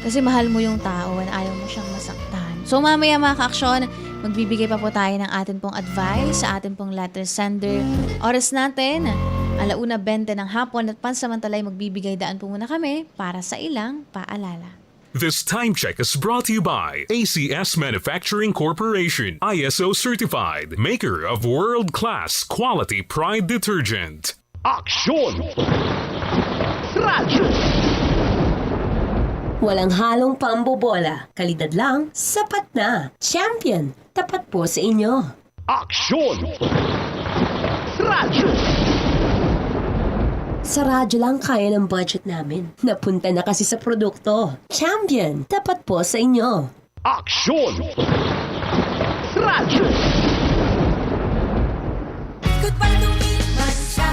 Kasi mahal mo yung tao and ayaw mo siyang masaktan. So mamaya mga ka-aksyon, magbibigay pa po tayo ng atin pong advice sa atin pong letter sender. Oras natin 1:20 ng hapon at pansamantalay magbibigay daan po muna kami para sa ilang paalala. This time check is brought to you by ACS Manufacturing Corporation, ISO certified, maker of world-class quality Pride detergent. Aksyon! Radyo! Walang halong pambobola, kalidad lang, sapat na. Champion, tapat po sa inyo. Aksyon! Radyo! Sa radyo lang kaya ng budget namin. Napunta na kasi sa produkto. Champion, tapat po sa inyo. Aksyon! Radyo! Goodbye to me, Masya.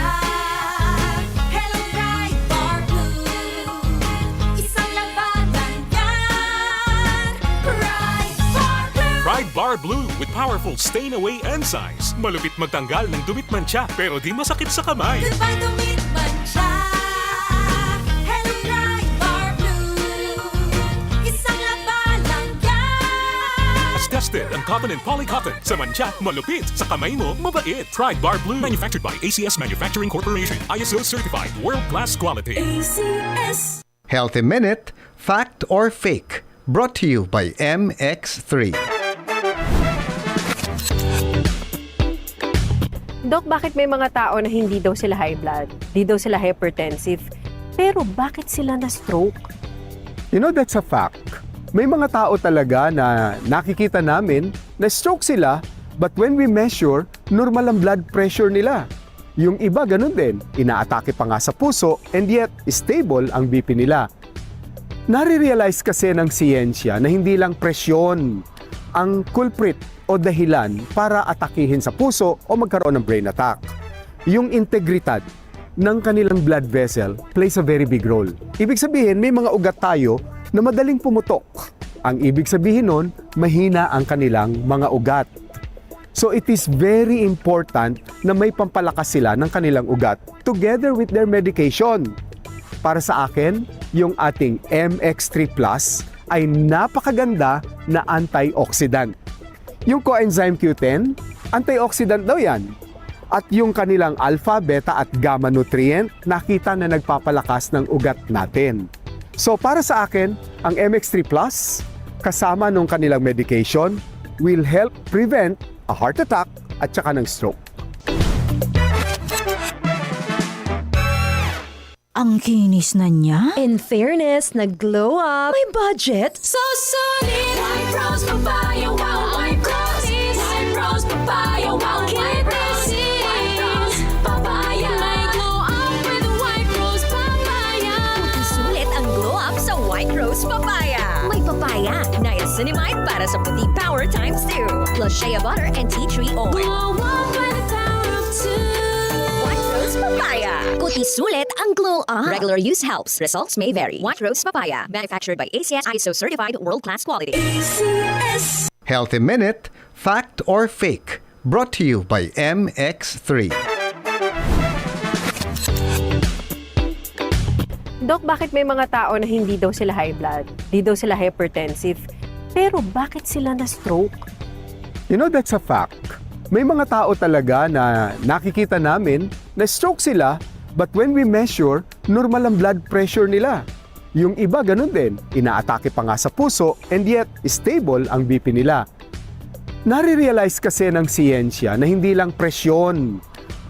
Hello, Pride Bar Blue. Isang labanan yan. Pride Bar Blue. Pride Bar Blue with powerful stain-away enzymes. Malupit magtanggal ng dumit mancha pero di masakit sa kamay. Goodbye to me, Masya. Hello, Pride Bar Blue. Isang labanan yan. As tested ang cotton and polycotton. Sa mancha, malupit. Sa kamay mo, mabait. Pride Bar Blue. Manufactured by ACS Manufacturing Corporation. ISO certified. World-class quality. ACS. Healthy Minute, Fact or Fake? Brought to you by MX3. Dok, bakit may mga tao na hindi daw sila high blood, hindi daw sila hypertensive, pero bakit sila na-stroke? You know, that's a fact. May mga tao talaga na nakikita namin na stroke sila, but when we measure, normal ang blood pressure nila. Yung iba ganun din, inaatake pa nga sa puso, and yet stable ang BP nila. Nare-realize kasi ng siyensya na hindi lang presyon ang culprit o dahilan para atakihin sa puso o magkaroon ng brain attack. Yung integridad ng kanilang blood vessel plays a very big role. Ibig sabihin, may mga ugat tayo na madaling pumutok. Ang ibig sabihin nun, mahina ang kanilang mga ugat. So it is very important na may pampalakas sila ng kanilang ugat together with their medication. Para sa akin, yung ating MX3 Plus ay napakaganda na antioxidant. Yung coenzyme Q10, antioxidant daw yan. At yung kanilang alpha, beta at gamma nutrient, nakita na nagpapalakas ng ugat natin. So para sa akin, ang MX3 Plus, kasama nung kanilang medication, will help prevent a heart attack at saka ng stroke. Ang kinis na niya. In fairness, nag-glow up. May budget. So solid. White Rose Papaya, wow, White Roses. White Rose Papaya, wow, White Roses. White Rose Papaya. May glow up with White Rose Papaya. Sulit ang glow up sa White Rose Papaya. May papaya, niacinamide para sa puti power times 2. Plus shea butter and tea tree oil. Glow up with the power of 2. White Rose Papaya. Kuti sulit ang glow up. Regular use helps. Results may vary. White Rose Papaya. Manufactured by ACS ISO certified world-class quality. ACS. Healthy Minute, Fact or Fake? Brought to you by MX3. Dok, bakit may mga tao na hindi daw sila high blood? Di daw sila hypertensive. Pero bakit sila na-stroke? You know, that's a fact. May mga tao talaga na nakikita namin na stroke sila, but when we measure, normal ang blood pressure nila. Yung iba ganun din, inaatake pa nga sa puso and yet stable ang BP nila. Nare-realize kasi ng siyensya na hindi lang presyon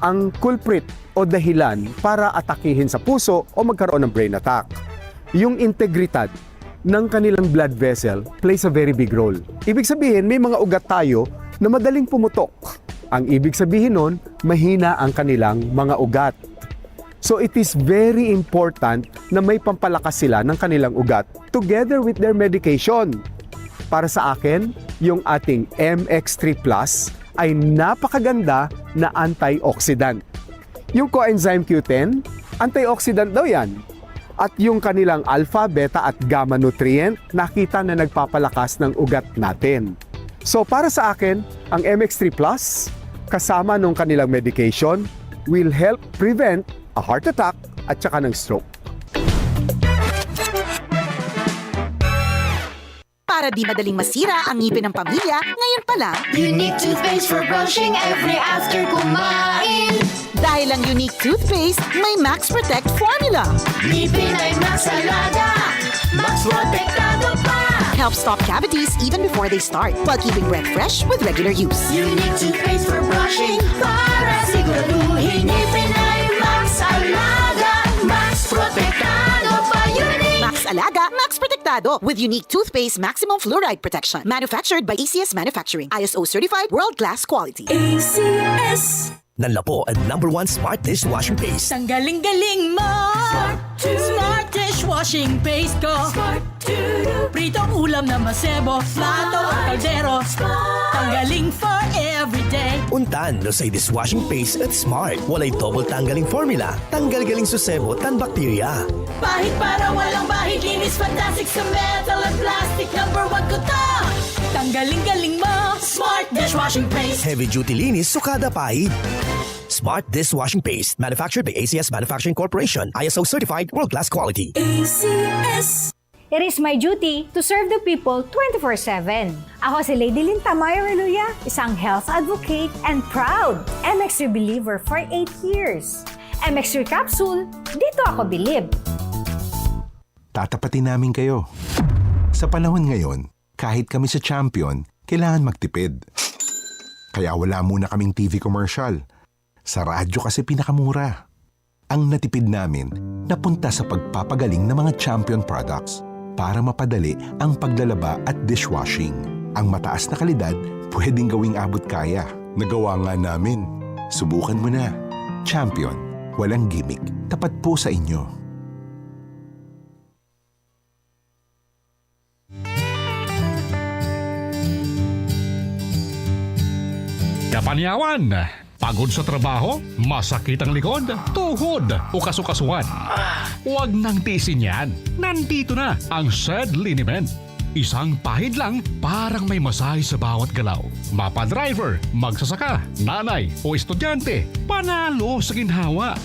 ang culprit o dahilan para atakihin sa puso o magkaroon ng brain attack. Yung integridad ng kanilang blood vessel plays a very big role. Ibig sabihin, may mga ugat tayo na madaling pumutok. Ang ibig sabihin nun, mahina ang kanilang mga ugat. So it is very important na may pampalakas sila ng kanilang ugat together with their medication. Para sa akin, yung ating MX3 Plus ay napakaganda na antioxidant. Yung coenzyme Q10, antioxidant daw yan. At yung kanilang alpha, beta at gamma nutrient, nakita na nagpapalakas ng ugat natin. So para sa akin, ang MX3 Plus, kasama nung kanilang medication, will help prevent a heart attack at saka ng stroke. Para di madaling masira ang ngipin ng pamilya, ngayon pa lang, Unique toothpaste for brushing every after kumain. dahil ang Unique toothpaste may Max Protect formula. Ngipin ay Max Alaga, Max Protektado pa. Helps stop cavities even before they start, while keeping breath fresh with regular use. Unique toothpaste for brushing, para siguraduhin ngipin ay Max Alaga, Max Protektado pa. Unique Max Alaga, Max Protektado with Unique toothpaste maximum fluoride protection. Manufactured by ACS Manufacturing. ISO certified world-class quality. ACS. Nanlapo ang #1 Smart Dishwashing Paste. Ang galing-galing mo! Smart Dishwashing Paste ko! Pritong ulam na masebo, plato o kaldero. Tanggaling for everyday. Untan no say dishwashing paste at Smart. Walay double tanggaling formula. Tanggal-galing susebo tan bakterya. Bahit para walang bahid, linis fantastic sa metal at plastic. #1 ko to! Tanggaling-galing mo! Smart Dishwashing Paste. Heavy duty linis sukada pahid. Smart Dishwashing Paste. Manufactured by ACS Manufacturing Corporation. ISO certified world-class quality. ACS. It is my duty to serve the people 24/7. Ako si Lady Lynn Tamayo Reluya, isang health advocate and proud MX3 believer for 8 years. MX3 capsule, dito ako bilib. Tatapatin namin kayo. Sa panahon ngayon, kahit kami sa Champion, kailangan magtipid. Kaya wala muna kaming TV commercial. Sa radyo kasi pinakamura. Ang natipid namin, napunta sa pagpapagaling ng mga Champion products para mapadali ang paglalaba at dishwashing. Ang mataas na kalidad, pwedeng gawing abot kaya. Nagawa nga namin. Subukan mo na. Champion, walang gimmick. Tapat po sa inyo. Kapanyawan, pagod sa trabaho, masakit ang likod, tuhod o kasukasuan. Huwag nang tiisin yan. Nandito na ang SED Liniment. Isang pahid lang, parang may masahe sa bawat galaw. Mapa-driver, magsasaka, nanay o estudyante, panalo sa ginhawa.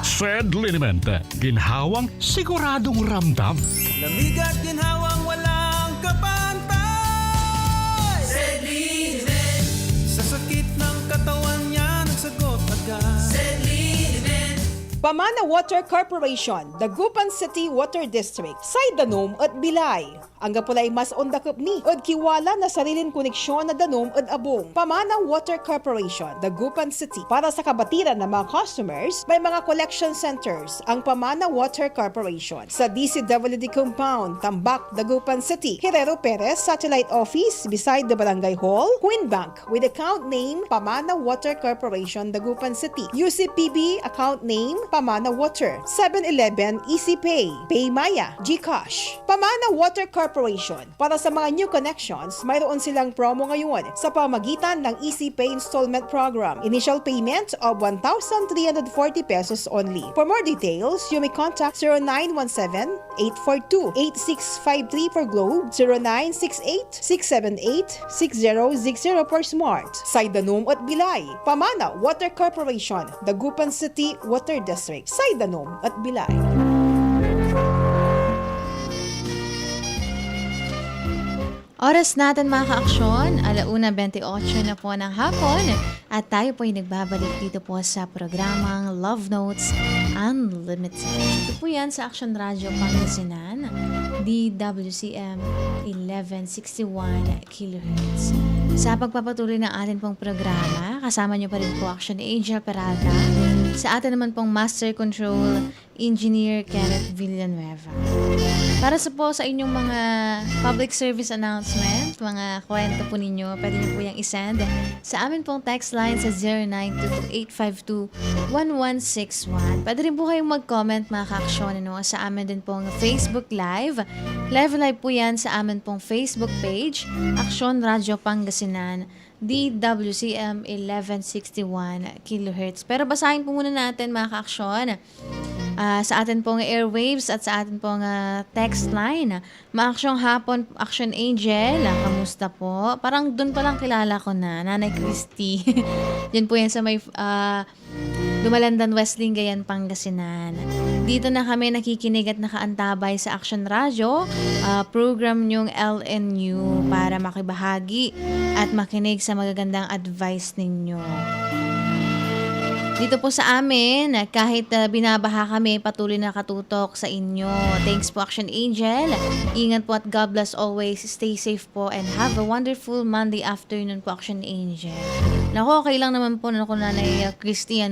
SED Liniment, ginhawang siguradong ramdam. Lamig at ginhawang walang kapantay. SED Liniment. Sa sakit ng katawan niya, Pamana Water Corporation, Dagupan City Water District, Saydanom at Bilay. Ang gapulay mas ondakop ni at kiwala na sarilin koneksyon na danom at abong. Pamana Water Corporation, Dagupan City. Para sa kabatiran ng mga customers, may mga collection centers ang Pamana Water Corporation. Sa DCWD Compound, Tambak, Dagupan City. Herrero Perez Satellite Office beside the Barangay Hall. Queen Bank with account name Pamana Water Corporation, Dagupan City. UCPB account name Pamana Water. 7-Eleven Easy Pay. Paymaya, GCash. Pamana Water Corporation. Para sa mga new connections, mayroon silang promo ngayon sa pamagitan ng Easy Pay Installment Program. Initial payment of 1,340 pesos only. For more details, you may contact 0917-842-8653 for Globe, 0968-678-6060 for Smart. Saydanom at Bilay. Pamana Water Corporation, Dagupan City Water District. Saydanom at Bilay. Oras natin mga ka-aksyon, 1:28 na po ng hapon at tayo po ay nagbabalik dito po sa programang Love Notes Unlimited. Ito po yan sa Action Radio Pangasinan, DWCM 1161 kHz. Sa pagpapatuloy ng atin pong programa, kasama niyo pa rin po Action Angel Peralta, sa atin naman pong Master Control Engineer Kenneth Villanueva. Para sa inyong mga public service announcement, mga kwento po ninyo, pwede niyo po yung isend sa amin pong text line sa 0922-852-1161. Pwede rin po kayong mag-comment mga ka-aksyon sa amin din pong Facebook Live. Live po yan sa amin pong Facebook page, Action Radio Pangasinan, DWCM 1161 kHz. Pero basahin po muna natin mga ka-aksyon sa atin pong airwaves at sa atin pong text line. Maaksyong hapon, Action Angel. Kamusta po? Parang doon pa lang kilala ko na, Nanay Christy. Yan po yan sa may Dumalandan, West Lingayen, Pangasinan. Dito na kami nakikinig at nakaantabay sa Action Radio, program nyong LNU para makibahagi at makinig sa magagandang advice ninyo. Dito po sa amin, kahit binabaha kami, patuloy na katutok sa inyo. Thanks po Action Angel. Ingat po at God bless always. Stay safe po and have a wonderful Monday afternoon po Action Angel. Naku, okay lang naman po na Nanay Christy,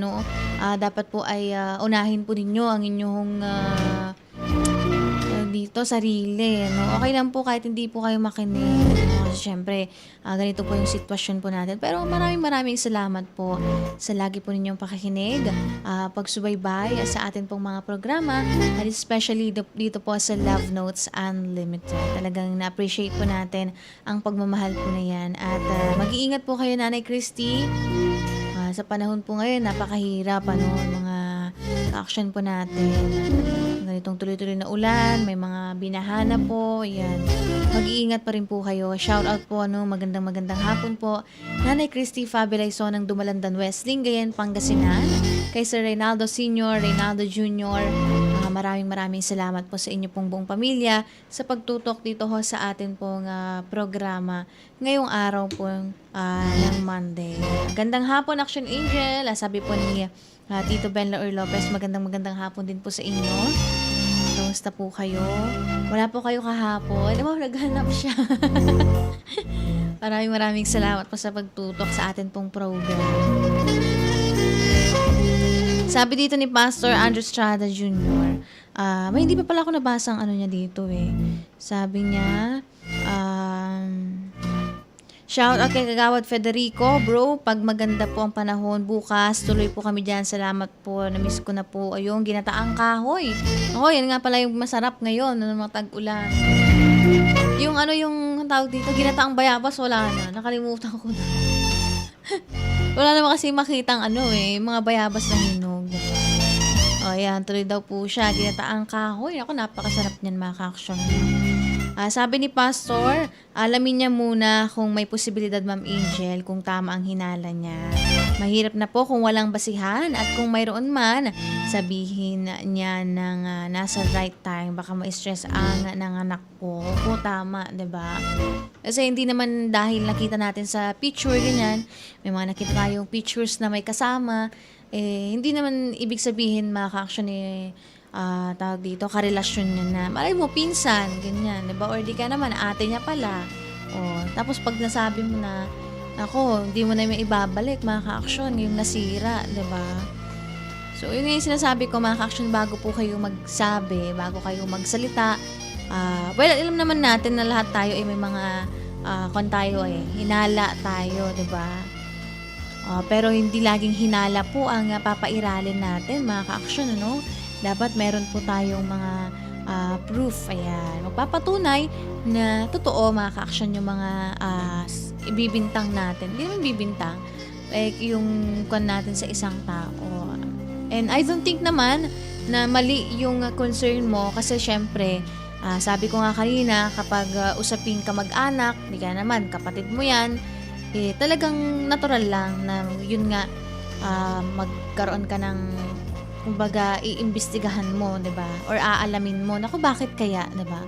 dapat po ay unahin po ninyo ang inyong dito sarili, Okay lang po kahit hindi po kayo makinig. Siyempre, ganito po yung sitwasyon po natin. Pero maraming salamat po sa lagi po ninyong pakikinig, pagsubaybay sa atin pong mga programa, at especially dito po sa Love Notes Unlimited. Talagang na-appreciate po natin ang pagmamahal po na yan. At mag-iingat po kayo, Nanay Christy. Sa panahon po ngayon, napakahirap, mga action po natin. Ganitong tuloy-tuloy na ulan, may mga binahana po, yan. Mag-iingat pa rin po kayo. Shout out po, magandang hapon po. Nanay Christy Fabilayson ng Dumalandan, West Lingayen, Pangasinan. Kay Sir Reynaldo Sr., Reynaldo Jr., maraming salamat po sa inyo pong buong pamilya sa pagtutok dito sa atin pong programa ngayong araw po ng Monday. Gandang hapon, Action Angel. Sabi po ni Tito Ben Laur Lopez, magandang hapon din po sa inyo. Kamusta po kayo? Wala po kayo kahapon. Naghanap siya. Maraming salamat po sa pagtutok sa atin pong program. Sabi dito ni Pastor Andrew Estrada Jr., may hindi pa pala ako nabasang niya dito Sabi niya, shout out kay Kagawad Federico, bro, pag maganda po ang panahon bukas, tuloy po kami dyan. Salamat po, na-miss ko na po yung ginataang kahoy. Yan nga pala yung masarap ngayon, mga tag-ulan. Yung yung tawag dito, ginataang bayabas, wala na, nakalimutan ko na. Wala naman kasi makitang mga bayabas na hinog. Yan, tuloy daw po siya, ginataang kahoy. Ako, napakasarap niyan mga ka-action. Sabi ni Pastor, alamin niya muna kung may posibilidad, Ma'am Angel, kung tama ang hinala niya. Mahirap na po kung walang basihan at kung mayroon man, sabihin niya ng nasa right time, baka ma-stress ang nanganak ko. Kung tama, diba? Kasi hindi naman dahil nakita natin sa picture ganyan, may mga nakita tayong pictures na may kasama, hindi naman ibig sabihin mga ka-action tawag dito, karelasyon niya na, malay mo, pinsan, ganyan, diba? Or di ka naman, ate niya pala. Tapos pag nasabi mo na, ako, hindi mo na may ibabalik, mga ka-action, yung nasira, diba? So, yun yung sinasabi ko, mga ka-action, bago po kayo magsabi, bago kayo magsalita, well, alam naman natin na lahat tayo ay may mga, hinala tayo, diba? Pero hindi laging hinala po ang papairalin natin, mga ka-action, ano? Dapat meron po tayong mga proof, ayan. Magpapatunay na totoo, mga ka-action, yung mga ibibintang natin. Hindi naman bibintang, like yung kwan natin sa isang tao. And I don't think naman na mali yung concern mo kasi syempre, sabi ko nga kanina, kapag usaping kamag-anak, di ka naman, kapatid mo yan, talagang natural lang na yun nga, magkaroon ka ng, kumbaga, iimbestigahan mo, diba? Or aalamin mo, naku, bakit kaya, diba?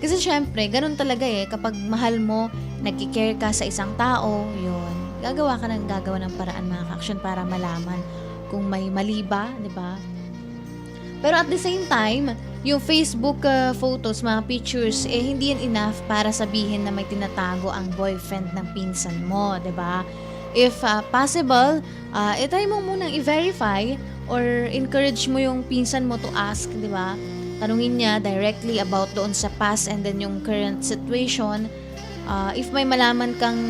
Kasi syempre, ganun talaga kapag mahal mo, nagki-care ka sa isang tao, yun, gagawa ng paraan, mga ka-action, para malaman kung may mali ba, diba? Pero at the same time, yung Facebook photos, mga pictures, hindi yan enough para sabihin na may tinatago ang boyfriend ng pinsan mo, diba? If possible, try mo munang i-verify or encourage mo yung pinsan mo to ask, diba? Tanungin niya directly about doon sa past and then yung current situation. If may malaman kang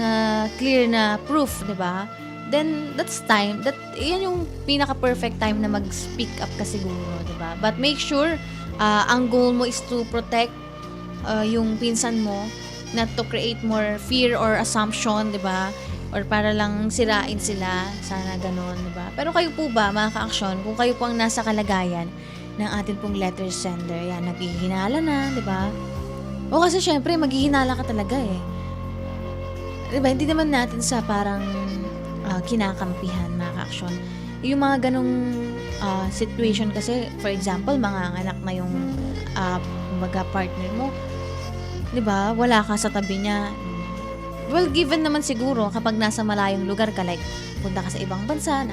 clear na proof, diba? Then that's time, yan yung pinaka-perfect time na mag-speak up ka siguro, diba? But make sure, ang goal mo is to protect yung pinsan mo, not to create more fear or assumption, diba? Or para lang sirain sila, sana ganon, diba? Pero kayo po ba, mga ka-action, kung kayo po ang nasa kalagayan ng atin pong letter sender, yan, naghihinala na, diba? O kasi syempre, maghihinala ka talaga diba? Hindi naman natin sa parang kinakampihan, mga ka-action. Yung mga ganong situation kasi, for example, mga anak na yung partner mo, diba? Wala ka sa tabi niya. Well, given naman siguro kapag nasa malayong lugar ka, like punta ka sa ibang bansa,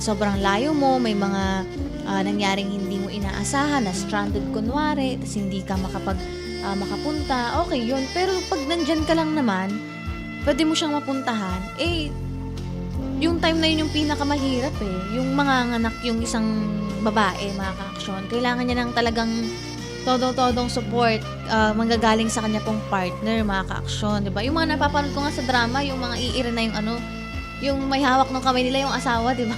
sobrang layo mo, may mga nangyaring hindi mo inaasahan, na stranded kunwari, tas hindi ka makapunta, okay yun. Pero pag nandyan ka lang naman, pwede mo siyang mapuntahan, yung time na yun yung pinakamahirap yung manganganak yung isang babae, mga ka-action. Kailangan niya ng talagang todo-todong support manggagaling sa kanya pong partner, mga ka-action, diba? Yung mga napapanood ko nga sa drama, yung mga iiri na yung may hawak ng kamay nila yung asawa, diba?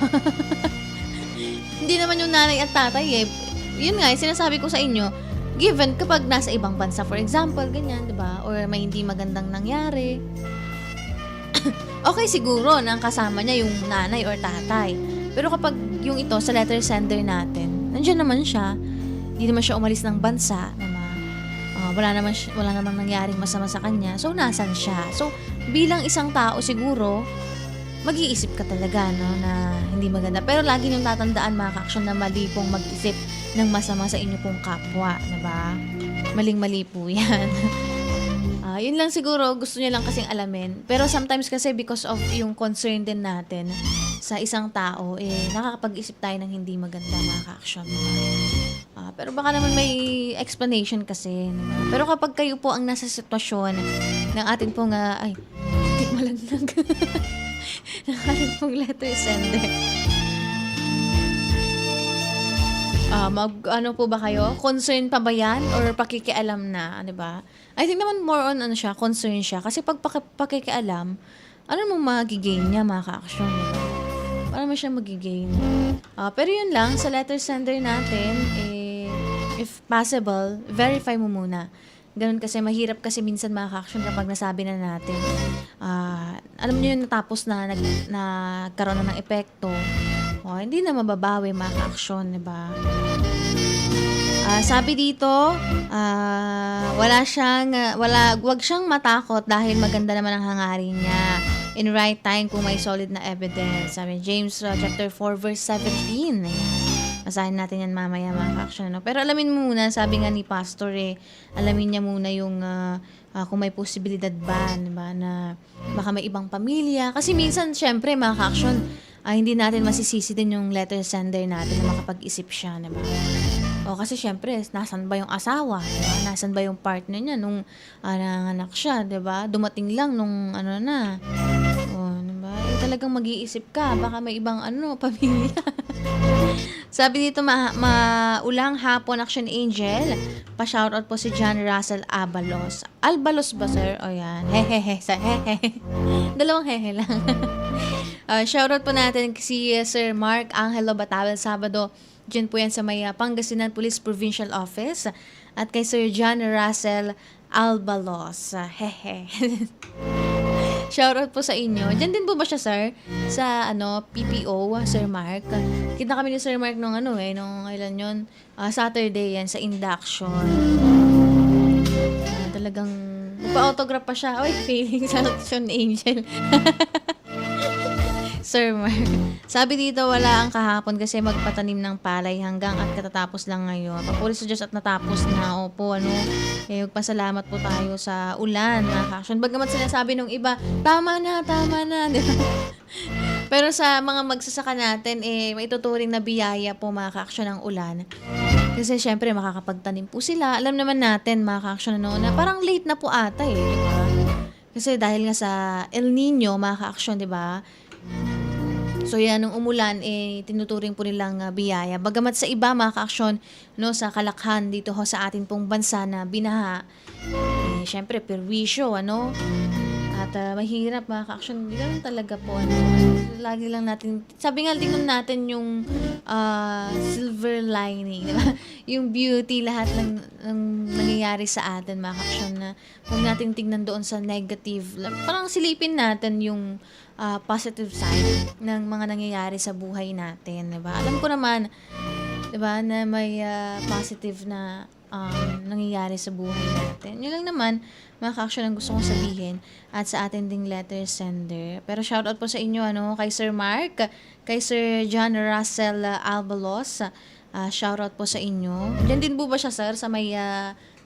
Hindi naman yung nanay at tatay Yun nga, sinasabi ko sa inyo, given kapag nasa ibang bansa, for example, ganyan, diba? Or may hindi magandang nangyari, okay siguro na kasama niya yung nanay or tatay. Pero kapag yung ito sa letter sender natin, nandiyan naman siya, hindi naman siya umalis ng bansa, wala namang nangyaring masama sa kanya, so nasan siya? So bilang isang tao siguro, mag-iisip ka talaga na hindi maganda. Pero lagi niyong tatandaan, mga ka-action, na mali pong mag-isip ng masama sa inyo pong kapwa, diba? Maling-mali po yan. Yun lang siguro, gusto niya lang kasing alamin. Pero sometimes kasi because of yung concern din natin sa isang tao, nakakapag-isip tayo ng hindi maganda, mga ka-action. Pero baka naman may explanation kasi. Diba? Pero kapag kayo po ang nasa sitwasyon ng atin pong, malaglag. ng atin pong letter sender. Ano po ba kayo? Concern pa ba yan? Or pakikialam na? Diba? I think naman more on concern siya. Kasi pag pakikialam, ano mong magigain niya, mga ka-action? Diba? Para naman siya magigain. Pero yun lang, sa letter sender natin, if possible, verify mo muna. Ganun kasi, mahirap kasi minsan, mga ka-action, kapag nasabi na natin. Alam niyo yun, natapos na nagkaroon na ng epekto. Hindi na mababawi, mga ka-action, diba? Sabi dito, wag siyang matakot dahil maganda naman ang hangarin niya. In right time kung may solid na evidence. Sabi James chapter 4 verse 17. Basahin natin yan mamaya, mga ka-action. No? Pero alamin mo muna, sabi nga ni Pastor alamin niya muna yung kung may posibilidad ba, diba, na baka may ibang pamilya. Kasi minsan, syempre, mga ka-action, hindi natin masisisi din yung letter sender natin na makapag-isip siya, diba? O kasi syempre, nasan ba yung asawa? Diba? Nasan ba yung partner niya nung nanganak siya, diba? Dumating lang nung na. O, diba? Talagang mag-iisip ka, baka may ibang pamilya. Sabi dito, maulang hapon, Action Angel. Pa-shoutout po si John Russell Abalos. Albalos ba, sir? O yan. Hehehe. Sa hehe. Dalawang hehe lang. Shoutout po natin si Sir Mark Angelo Batabel Sabado. Diyan po yan sa may Pangasinan Police Provincial Office. At kay Sir John Russell Albalos. Hehe. Shoutout po sa inyo. Diyan din po ba siya, sir? Sa PPO, Sir Mark. Kita kami ni Sir Mark nung nung kailan yun? Saturday yan, sa induction. Talagang magpa-autograph pa siya. Oy, feeling sa Action Angel. Sir Mark. Sabi dito, wala ang kahapon kasi magpatanim ng palay hanggang at katatapos lang ngayon. Papuri sa Diyos at natapos na. Opo, magpasalamat po tayo sa ulan, mga ka-action. Bagamat sinasabi nung iba, tama na. Pero sa mga magsasaka natin, maituturing na biyaya po, mga ka-action, ng ulan. Kasi syempre, makakapagtanim po sila. Alam naman natin, mga ka-action, na parang late na po ata, diba? Kasi dahil nga sa El Nino, mga ka-action, diba? So yan, nung umulan, tinuturing po nilang biyaya. Bagamat sa iba, mga ka-aksyon, sa kalakhan dito sa atin pong bansa na binaha, syempre, perwisyo, at mahirap, mga ka-aksyon. Hindi lang talaga po, lagi lang natin, sabi nga, tingnan natin yung silver lining, diba? Yung beauty, lahat ng nangyayari sa atin, mga ka-aksyon, na huwag natin tingnan doon sa negative. Parang silipin natin yung positive side ng mga nangyayari sa buhay natin, diba? Alam ko naman, diba, na may positive na nangyayari sa buhay natin. Yun lang naman, mga ka-action, ang gusto kong sabihin at sa atin ding letter sender. Pero shoutout po sa inyo, kay Sir Mark, kay Sir John Russell Albalos, shoutout po sa inyo. Diyan din po ba siya, sir, sa may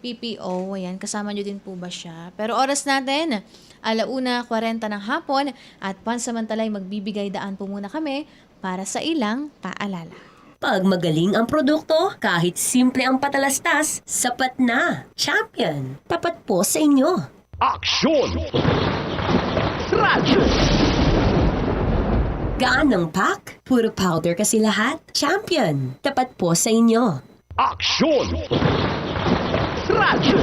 PPO? Ayan, kasama nyo din po ba siya? Pero oras natin, 1:40 ng hapon at pansamantalay magbibigay daan po muna kami para sa ilang paalala. Pag magaling ang produkto, kahit simple ang patalastas, sapat na. Champion, tapat po sa inyo. Aksyon! Radyo! Gaan ng pack? Puro powder kasi lahat? Champion, tapat po sa inyo. Aksyon! Radyo!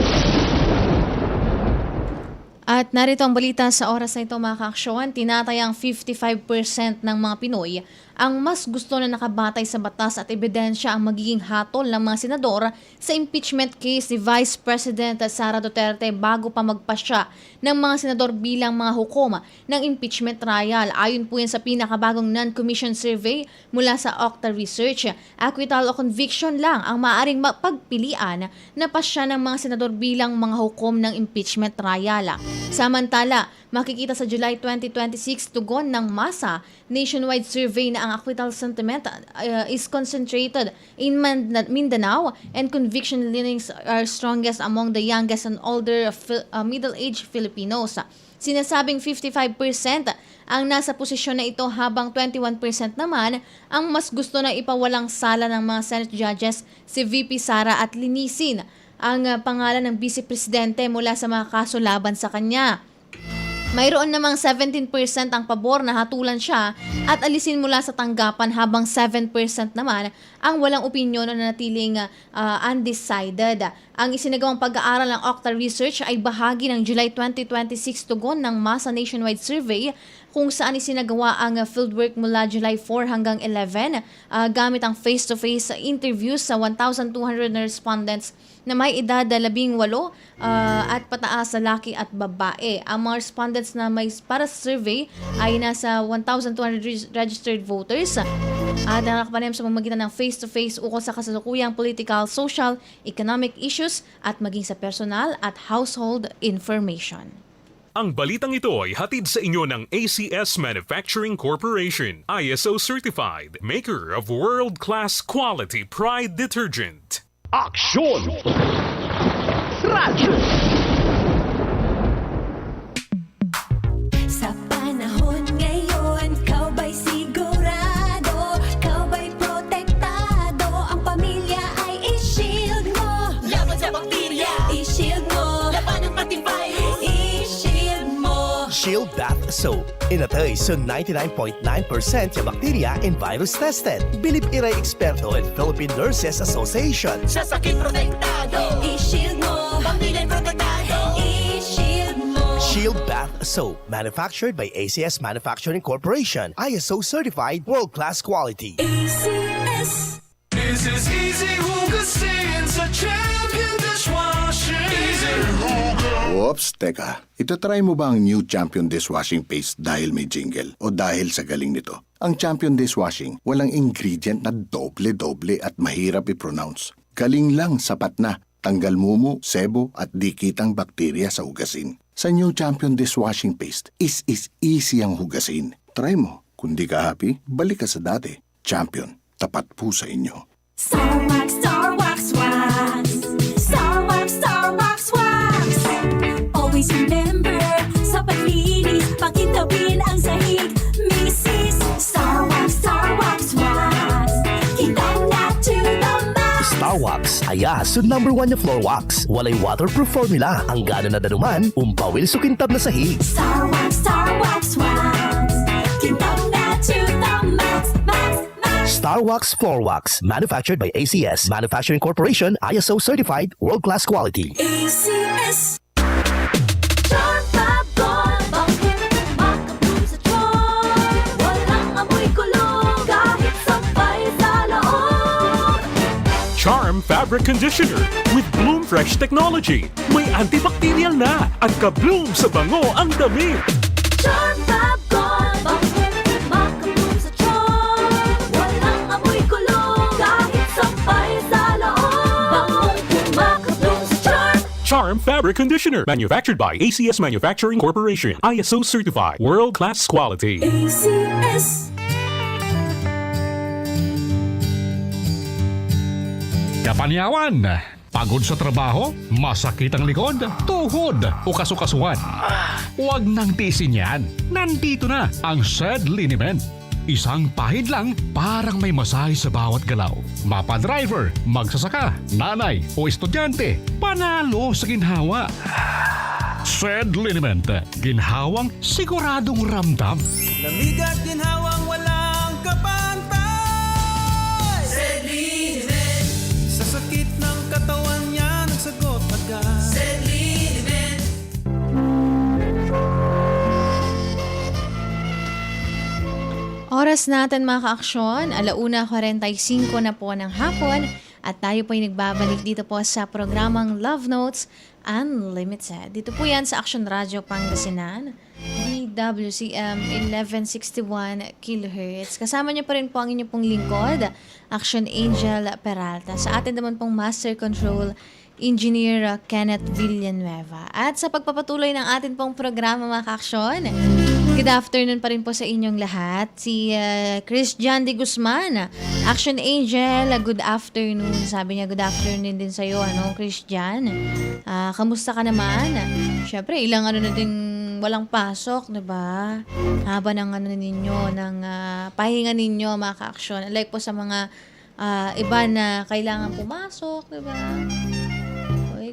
At narito ang balita sa oras na ito, mga ka-aksyon. Tinatayang 55% ng mga Pinoy ang mas gusto na nakabatay sa batas at ebidensya ang magiging hatol ng mga senador sa impeachment case ni Vice President Sara Duterte bago pa magpasya ng mga senador bilang mga hukom ng impeachment trial. Ayon po yan sa pinakabagong non-commission survey mula sa Okta Research, acquittal o conviction lang ang maaaring pagpilian na pasya ng mga senador bilang mga hukom ng impeachment trial. Samantala, makikita sa July 2026 tugon ng masa nationwide survey na ang acquittal sentiment is concentrated in Mindanao and conviction leanings are strongest among the youngest and older middle-aged Filipinos. Sinasabing 55% ang nasa posisyon na ito habang 21% naman ang mas gusto na ipawalang sala ng mga Senate judges si VP Sara at linisin ang pangalan ng Vice Presidente mula sa mga kaso laban sa kanya. Mayroon namang 17% ang pabor na hatulan siya at alisin mula sa tanggapan habang 7% naman ang walang opinyon na natiling undecided. Ang isinagawang pag-aaral ng Okta Research ay bahagi ng July 2026 tugon ng masa nationwide survey kung saan isinagawa ang fieldwork mula July 4 hanggang 11 gamit ang face-to-face interviews sa 1,200 na respondents na may edad 18 at pataas sa laki at babae. Ang mga respondents na may para sa survey ay nasa 1,200 registered voters at nakakapanem sa pamamagitan ng face-to-face ukol sa kasalukuyang political, social, economic issues at maging sa personal at household information. Ang balitang ito ay hatid sa inyo ng ACS Manufacturing Corporation, ISO certified, maker of world-class quality Pride detergent. Aksyon! Radyo! Sa panahon ngayon, ikaw ba'y sigurado? Soap. Inatay sa 99.9% yung bacteria and virus tested. Bilib Iray Experto and Philippine Nurses Association. Sa sakit protektado, i-shield mo. Pamilya protektado, i-shield mo. Shield Bath Soap. Manufactured by ACS Manufacturing Corporation. ISO certified world-class quality. ACS. This is easy hugasin sa Champion Dishwashing. Easy hugas. Oops, teka. Itatry mo ba ang new Champion Dishwashing Paste dahil may jingle o dahil sa galing nito? Ang Champion Dishwashing, walang ingredient na doble-doble at mahirap i-pronounce. Galing lang, sapat na. Tanggal mumu, sebo at dikitang bakterya sa hugasin. Sa new Champion Dishwashing Paste, is easy ang hugasin. Try mo. Kung di ka happy, balik ka sa dati. Champion, tapat po sa inyo. Star Wax, Star Wax, Wax. Star Wax, Star Wax, Wax. Always remember, sa paglinis, pakitabin ang sahig. Mrs. Star Wax, Wax. Kitang na to the max. Star Wax, ayas, #1 na floor wax. Walay waterproof formula. Ang gana na danuman, umpawil sa kintab na sahig. Star Wax, Wax. Kitang na to the max, max, max. Star Wax Floor Wax. Manufactured by ACS Manufacturing Corporation. ISO certified world-class quality. ACS. Charm Fab Gold. Bakit makabloom sa charm? Walang amoy kulong kahit sabay sa loob. Charm Fabric Conditioner with Bloom Fresh Technology. May antibacterial na at ka-bloom sa bango ang damit. Charm Fab Gold. Bakit makabloom sa charm? Walang amoy kulong kahit sabay sa loob. Bangong makabloom sa charm. Charm Fabric Conditioner. Manufactured by ACS Manufacturing Corporation. ISO certified world-class quality. ACS. Kapanyawan, pagod sa trabaho, masakit ang likod, tuhod o kasukasuan. Huwag nang tiisin yan. Nandito na ang SED Liniment. Isang pahid lang, parang may masahe sa bawat galaw. Mapa-driver, magsasaka, nanay o estudyante, panalo sa ginhawa. SED Liniment, ginhawang siguradong ramdam. Lamig at ginhawang walang kapantay. Sedliniment. Sa sakit ng katawan niya, nagsagot agad. Sedliniment. Oras natin mga ka-aksyon, 1:45 na po ng hapon at tayo po ay nagbabalik dito po sa programang Love Notes Unlimited. Dito po yan sa Action Radio Pangasinan, DWCM 1161 kHz. Kasama niyo pa rin po ang inyong pong lingkod, Action Angel Peralta. Sa atin naman pong Master Control Engineer Kenneth Villanueva. At sa pagpapatuloy ng atin pong programa mga ka-aksyon, good afternoon pa rin po sa inyong lahat. Si Christian de Guzman, Action Angel, good afternoon. Sabi niya, good afternoon din sa'yo, Christian. Kamusta ka naman? Siyempre, ilang na din walang pasok, diba? Haba ng ninyo, ng pahinga ninyo, mga ka-aksyon. Like po sa mga iba na kailangan pumasok, diba?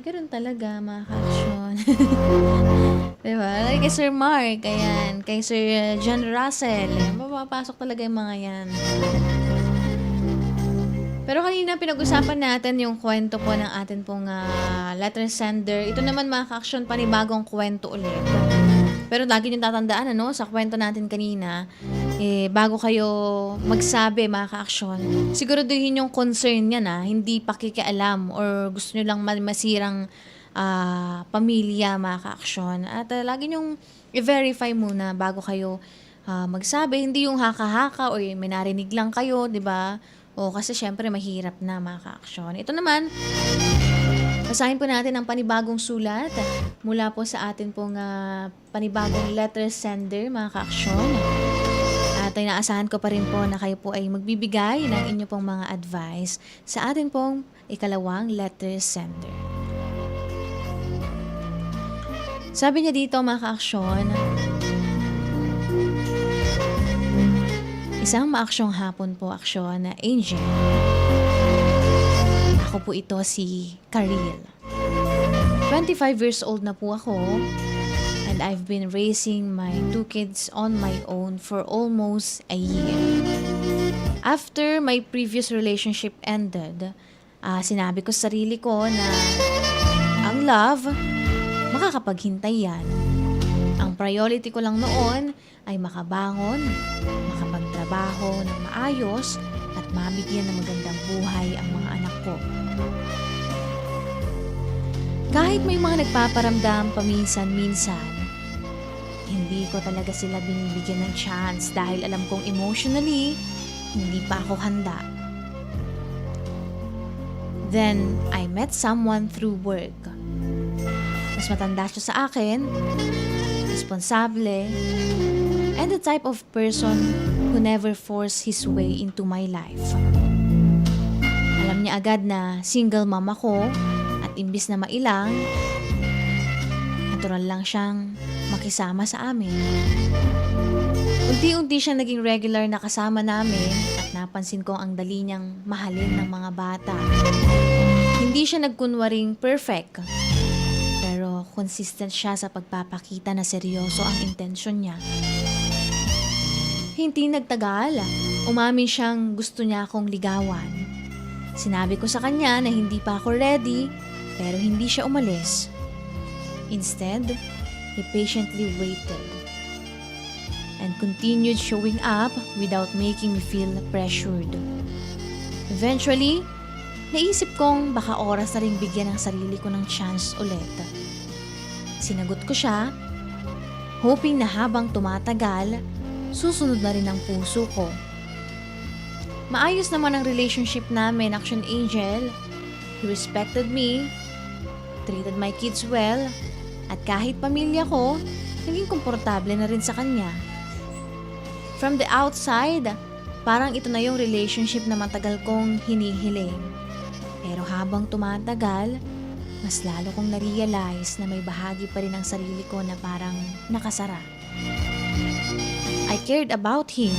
Ganoon talaga, mga ka-aksyon. Diba? Like kay Sir Mark, ayan. Kay Sir John Russell. Mapapasok talaga yung mga yan. Pero kanina pinag-usapan natin yung kwento po ng atin pong letter sender. Ito naman mga ka-aksyon, panibagong kwento ulit. Pero lagi nyo tatandaan, sa kwento natin kanina, bago kayo magsabi mga ka-aksyon, siguraduhin yung concern niya na hindi pakikialam or gusto nyo lang masirang pamilya mga ka-aksyon. At lagi nyong i-verify muna bago kayo magsabi. Hindi yung haka-haka o may narinig lang kayo, di ba? O kasi syempre mahirap na mga ka-aksyon. Ito naman, basahin po natin ang panibagong sulat mula po sa atin pong panibagong letter sender, mga ka-aksyon. At ay naasahan ko pa rin po na kayo po ay magbibigay ng inyo pong mga advice sa atin pong ikalawang letter sender. Sabi niya dito, mga ka-aksyon, isang maaksyong hapon po, aksyon na Angel. Ako po ito si Karil. 25 years old na po ako. And I've been raising my 2 kids on my own for almost a year. After my previous relationship ended, sinabi ko sa sarili ko na ang love, makakapaghintay yan. Ang priority ko lang noon ay makabangon, makapagtrabaho ng maayos, at mabigyan ng magandang buhay ang mga anak ko. Kahit may mga nagpaparamdam paminsan-minsan, hindi ko talaga sila binibigyan ng chance dahil alam kong emotionally, hindi pa ako handa. Then, I met someone through work. Mas matanda siya sa akin, responsable, and the type of person who never forced his way into my life. Alam niya agad na single mom ako at imbis na mailang, natural lang siyang makisama sa amin. Unti-unti siyang naging regular na kasama namin at napansin ko ang dali niyang mahalin ng mga bata. Hindi siya nagkunwaring perfect, pero consistent siya sa pagpapakita na seryoso ang intensyon niya. Hindi nagtagal, umamin siyang gusto niya akong ligawan. Sinabi ko sa kanya na hindi pa ako ready, pero hindi siya umalis. Instead, he patiently waited and continued showing up without making me feel pressured. Eventually, naisip kong baka oras na rin bigyan ng sarili ko ng chance ulit. Sinagot ko siya, hoping na habang tumatagal, susunod na rin ang puso ko. Maayos naman ang relationship namin, Action Angel. He respected me, treated my kids well, at kahit pamilya ko, naging komportable na rin sa kanya. From the outside, parang ito na yung relationship na matagal kong hinihiling. Pero habang tumatagal, mas lalo kong na-realize na may bahagi pa rin ang sarili ko na parang nakasara. I cared about him,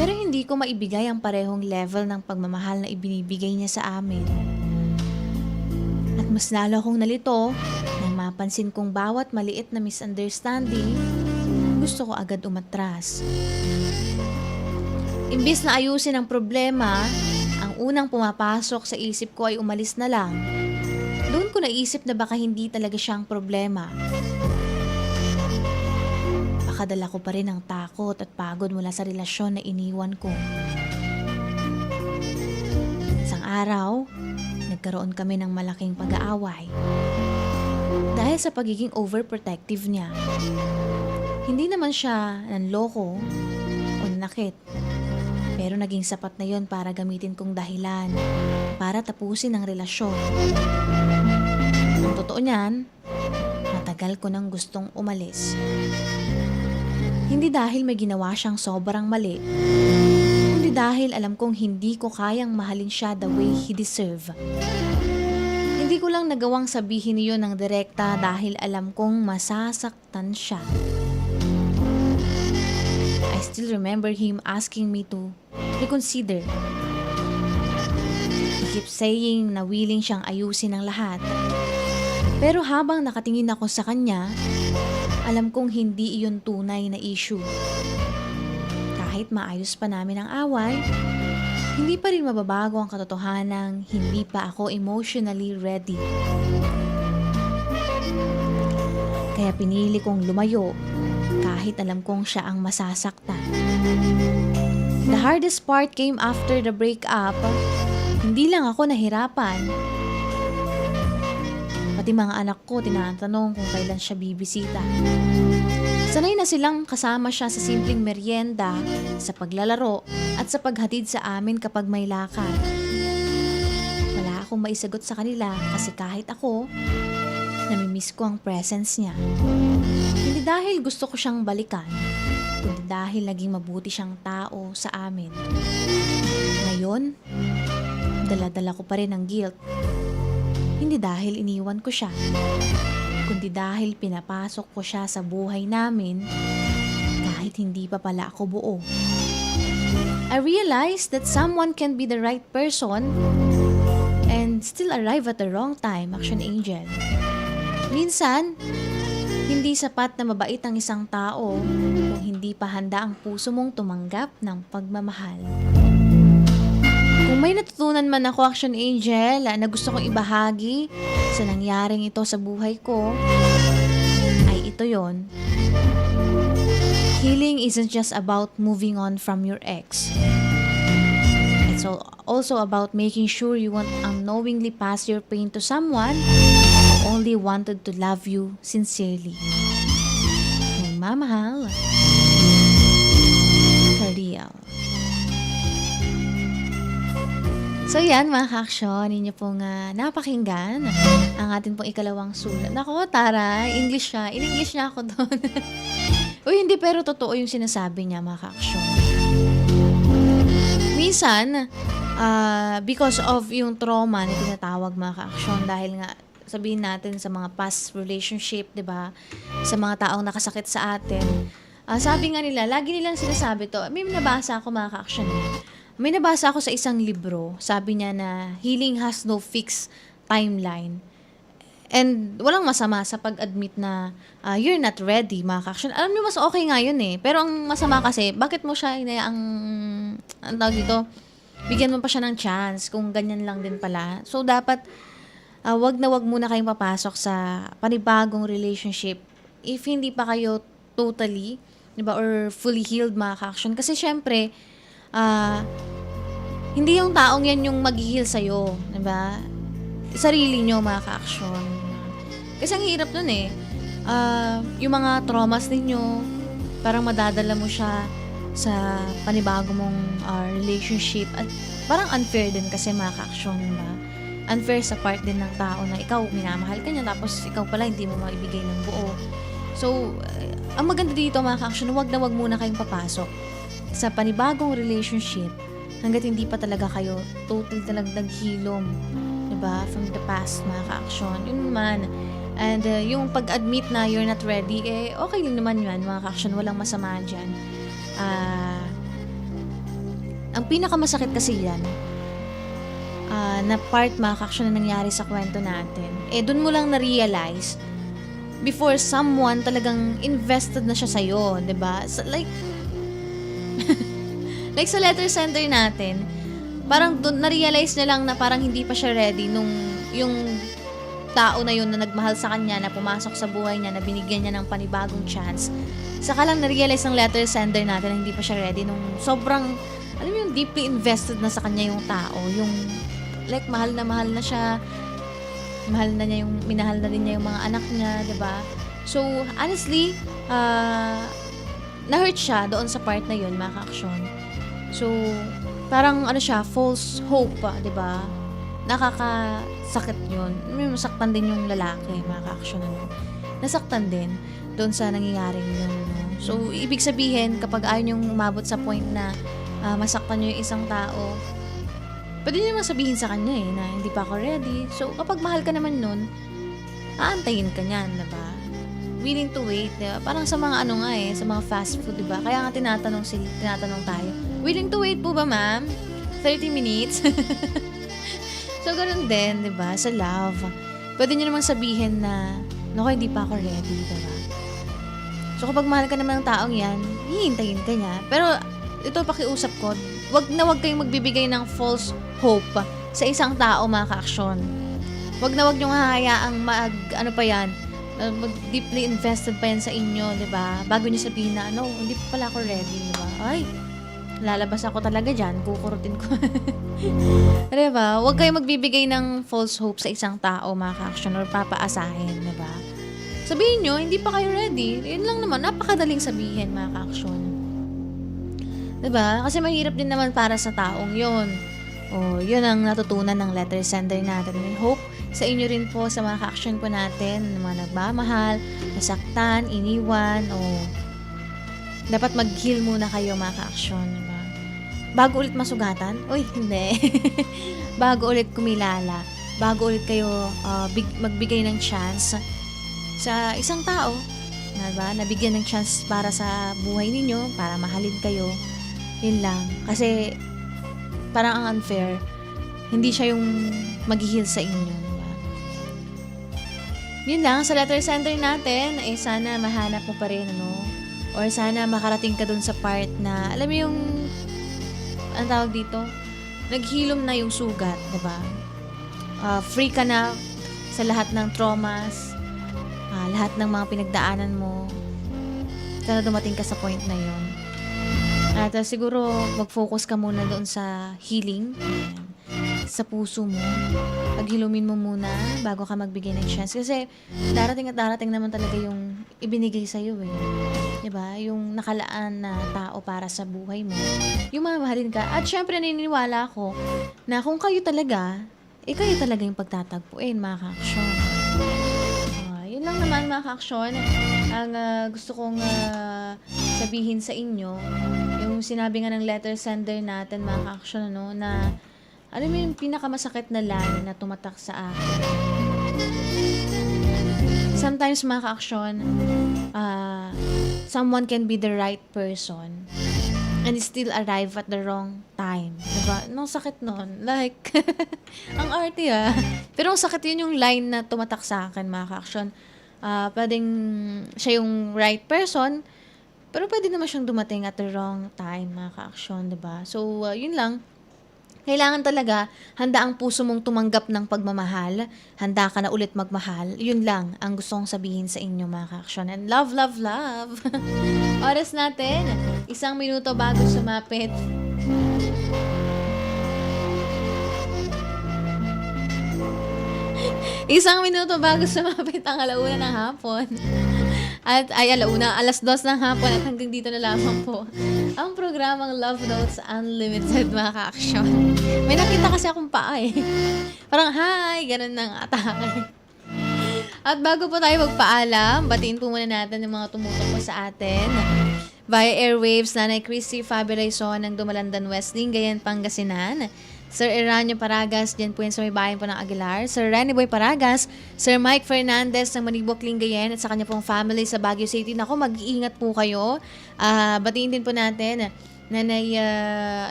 pero hindi ko maibigay ang parehong level ng pagmamahal na ibinibigay niya sa amin. At mas lalo akong nalito nang mapansin kong bawat maliit na misunderstanding, gusto ko agad umatras. Imbis na ayusin ang problema, ang unang pumapasok sa isip ko ay umalis na lang. Doon ko naisip na baka hindi talaga siyang problema. Baka dala ko pa rin ang takot at pagod mula sa relasyon na iniwan ko. Isang araw, nagkaroon kami ng malaking pag-aaway. Dahil sa pagiging overprotective niya. Hindi naman siya nanloko o nanakit. Pero naging sapat na yon para gamitin kong dahilan para tapusin ang relasyon. Ang totoo niyan, matagal ko nang gustong umalis. Hindi dahil may ginawa siyang sobrang mali, kundi dahil alam kong hindi ko kayang mahalin siya the way he deserve. Hindi ko lang nagawang sabihin niyo ng direkta dahil alam kong masasaktan siya. I still remember him asking me to reconsider. He keeps saying na willing siyang ayusin ang lahat. Pero habang nakatingin ako sa kanya, alam kong hindi iyon tunay na issue. Kahit maayos pa namin ang away, hindi pa rin mababago ang katotohanang hindi pa ako emotionally ready. Kaya pinili kong lumayo kahit alam kong siya ang masasaktan. The hardest part came after the breakup. Hindi lang ako nahirapan. Pati mga anak ko tinatanong kung kailan siya bibisita. Sanay na silang kasama siya sa simpleng merienda, sa paglalaro, at sa paghatid sa amin kapag may lakad. Wala akong maisagot sa kanila kasi kahit ako, namimiss ko ang presence niya. Hindi dahil gusto ko siyang balikan, kundi dahil naging mabuti siyang tao sa amin. Ngayon, dala-dala ko pa rin ang guilt. Hindi dahil iniwan ko siya, kundi dahil pinapasok ko siya sa buhay namin kahit hindi pa pala ako buo. I realized that someone can be the right person and still arrive at the wrong time, Action Angel. Minsan, hindi Hindi sapat na mabait ang isang tao kung hindi pa handa ang puso mong tumanggap ng pagmamahal. Kung may natutunan man ako, Action Angel, na gusto kong ibahagi sa nangyaring ito sa buhay ko, ay ito yon. Healing isn't just about moving on from your ex. It's also about making sure you won't unknowingly pass your pain to someone who only wanted to love you sincerely. Nagmamahal. Real. So yan mga ka-aksyon, ninyo pong napakinggan ang atin pong ikalawang sulat. Nako, Tara, English siya. In-English niya ako doon. Uy, hindi, pero totoo yung sinasabi niya mga ka-aksyon. Minsan, because of yung trauma na tinatawag mga ka-aksyon, dahil nga sabihin natin sa mga past relationship, 'di ba? Sa mga taong nakasakit sa atin. Sabi nga nila, lagi nilang sinasabi to. May nabasa ako mga ka-aksyon. May nabasa ako sa isang libro. Sabi niya na healing has no fixed timeline. And walang masama sa pag-admit na you're not ready, mga ka-aksyon. Alam niyo, mas okay nga yun eh. Pero ang masama kasi, bakit mo siya ang tawag dito, bigyan mo pa siya ng chance kung ganyan lang din pala. So, dapat wag na wag muna kayong papasok sa panibagong relationship if hindi pa kayo totally, diba, or fully healed, mga ka-aksyon. Kasi syempre, hindi yung taong yan yung mag-heal sa'yo, diba? Sarili nyo, mga ka-aksyon. Kasi ang hirap nun eh. Yung mga traumas ninyo, parang madadala mo siya sa panibago mong relationship. At parang unfair din kasi, mga ka-aksyon, diba? Unfair sa part din ng tao na ikaw, minamahal ka niya, tapos ikaw pala hindi mo maibigay ng buo. So, ang maganda dito, mga ka-aksyon, wag na wag muna kayong papasok sa panibagong relationship hanggat hindi pa talaga kayo total talagang naghilom, diba? From the past, mga ka-aksyon. Yun man. And yung pag-admit na you're not ready, okay lang naman yun, mga ka-aksyon. Walang masama dyan. Ang pinakamasakit kasi yan, na part, mga ka-aksyon, na nangyari sa kwento natin, dun mo lang na-realize before someone talagang invested na siya sa'yo, diba? So, like sa letter sender natin, parang doon na-realize niya lang na parang hindi pa siya ready nung yung tao na yun na nagmahal sa kanya, na pumasok sa buhay niya, na binigyan niya ng panibagong chance. Saka lang na-realize ng letter sender natin na hindi pa siya ready nung sobrang, alam mo yung deeply invested na sa kanya yung tao. Yung like mahal na siya. Mahal na niya yung, minahal na rin niya yung mga anak niya, diba? So, honestly, na-hurt siya doon sa part na yun, mga ka-aksyon. So, parang ano siya, false hope, diba? Nakakasakit yun. May masaktan din yung lalaki, mga ka-aksyon. Nasaktan din doon sa nangyayaring yun. So, ibig sabihin, kapag ayaw niyong umabot sa point na masaktan niyo yung isang tao, pwede niyo naman sabihin sa kanya na hindi pa ako ready. So, kapag mahal ka naman nun, aantayin ka niyan, diba? Willing to wait, diba? Parang sa mga ano nga sa mga fast food, diba? Kaya nga tinatanong tayo, willing to wait po ba, ma'am? 30 minutes? So, ganun din, diba? Sa love. Pwede niyo naman sabihin na, naku, hindi pa ako ready, diba? So, kapag mahal ka naman ng taong yan, hihintayin ka niya. Pero, ito pakiusap ko, wag na wag kayong magbibigay ng false hope sa isang tao, mga ka-aksyon. Wag na wag niyong hahayaang mag-deeply invested pa yan sa inyo, diba? Bago niyo sabihin na, no, hindi pa pala ako ready, diba? Ay, lalabas ako talaga dyan, kukurutin ko. Diba? Wag kayong magbibigay ng false hope sa isang tao, mga ka-aksyon, or papaasahin, diba? Sabihin nyo, hindi pa kayo ready. Yun lang naman, napakadaling sabihin, mga ka-aksyon. Diba? Kasi mahirap din naman para sa taong yun. Yun ang natutunan ng letter sender natin. We hope sa inyo rin po, sa mga ka-action po natin, mga nagmamahal, nasaktan, iniwan, dapat mag-heal muna kayo, mga ka-action. Diba? Bago ulit masugatan? Uy, hindi. Bago ulit kumilala. Bago ulit kayo magbigay ng chance sa isang tao, diba? Nabigyan ng chance para sa buhay ninyo, para mahalin kayo. Yun lang. Kasi, parang ang unfair, hindi siya yung mag-heal sa inyo. Diba? Yun lang, sa letter sender natin, sana mahanap mo pa rin, or sana makarating ka dun sa part na, alam mo yung, ang tawag dito, naghilom na yung sugat, diba? Free ka na sa lahat ng traumas, lahat ng mga pinagdaanan mo. Sana dumating ka sa point na yun. At siguro, mag-focus ka muna doon sa healing. Ayan. Sa puso mo. Paghilumin mo muna bago ka magbigay ng chance. Kasi darating at darating naman talaga yung ibinigay sa'yo eh. Diba? Yung nakalaan na tao para sa buhay mo. Yung mamahalin ka. At syempre naniniwala ako na kung kayo talaga, kayo talaga yung pagtatagpuin, mga ka-aksyon. Yun lang naman, mga ka-aksyon. Ang gusto kong sabihin sa inyo, yung sinabi nga ng letter sender natin, mga ka-aksyon, na alam mo yung pinakamasakit na line na tumatak sa akin. Sometimes, mga ka-aksyon, someone can be the right person and still arrive at the wrong time. Diba? Ang sakit nun. Like, ang arte Pero ang sakit yun yung line na tumatak sa akin, mga ka-aksyon. Pwedeng siya yung right person, pero pwede naman siyang dumating at the wrong time, mga ka-aksyon, diba? So, yun lang. Kailangan talaga, handa ang puso mong tumanggap ng pagmamahal. Handa ka na ulit magmahal. Yun lang ang gusto kong sabihin sa inyo, mga ka-aksyon. And love, love, love. Oras natin, 1 minuto bago sumapit. Isang minuto bago sumapit ang 1:00 ng hapon. At alas 2 ng hapon at hanggang dito na lamang po ang programang Love Notes Unlimited, mga ka-aksyon. May nakita kasi akong paa Parang, hi! Ganun ng atake. At bago po tayo magpaalam, batiin po muna natin yung mga tumutok po sa atin. Via airwaves, Nanay Christy Fabulaison ng Dumalandan West, Lingayen, Pangasinan. Sir Eranio Paragas, dyan po yan sa may bayan po ng Aguilar. Sir Renny Boy Paragas, Sir Mike Fernandez ng Manibok, Lingayen at sa kanya pong family sa Baguio City. Naku, mag-iingat po kayo. Batiin din po natin Nanay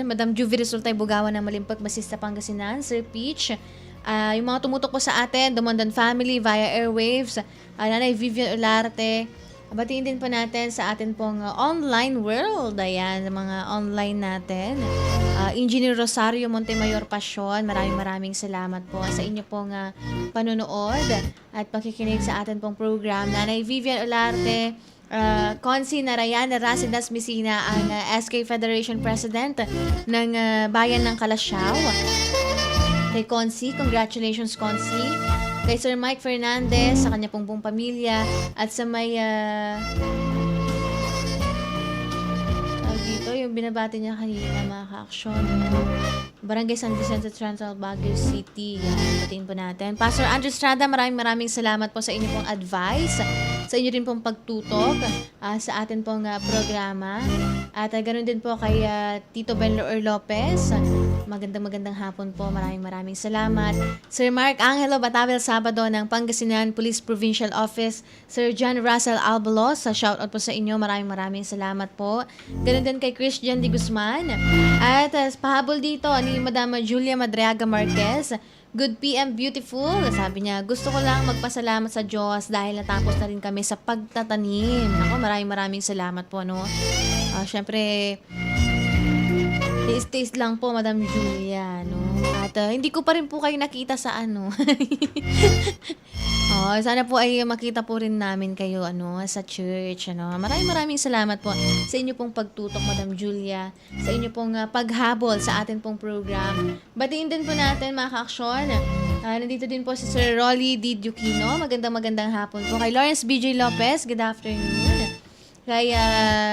Madam Juvie Resultay Bugawan ng Malimpag, Masista, Pangasinan. Sir Peach, yung mga tumutok po sa atin, Dumandan family via airwaves. Nanay Vivian Olarte. Batiin din po natin sa atin pong online world. Ayan, mga online natin. Engineer Rosario Montemayor Pasyon, maraming salamat po sa inyo pong panonood at pakikinig sa atin pong program. Nanay Vivian Olarte, Consi Narayan Rasidas Mesina, ang SK Federation President ng Bayan ng Kalasyaw. Kay Consi, congratulations Consi. Kay Sir Mike Fernandez, sa kanya pong buong pamilya, at sa may dito, yung binabati niya kanina, mga ka-aksyon, Barangay San Vicente Central, Baguio City. Yan, batiin po natin. Pastor Andrew Estrada, maraming salamat po sa inyo pong advice, sa inyo din pong pagtutok sa atin pong programa. At ganoon din po kay Tito Ben Loer Lopez. Magandang hapon po. Maraming salamat. Sir Mark Angelo Batavel Sabado ng Pangasinan Police Provincial Office. Sir John Russell Albalos, shoutout po sa inyo. Maraming salamat po. Ganoon din kay Christian Di Guzman. At pahabol dito ni Madama Julia Madriaga Marquez. Good PM, beautiful. Sabi niya, gusto ko lang magpasalamat sa Diyos dahil natapos na rin kami sa pagtatanim. Ako, maraming salamat po, Siyempre, taste lang po, Madam Julia, At hindi ko pa rin po kayo nakita sa sana po ay makita po rin namin kayo sa church. Maraming salamat po sa inyo pong pagtutok, Madam Julia, sa inyo pong paghabol sa atin pong program. Batiin din po natin, mga ka-aksyon. Nandito din po si Sir Rolly D. Duquino. Magandang hapon po. Kay Lawrence BJ Lopez, good afternoon. Kay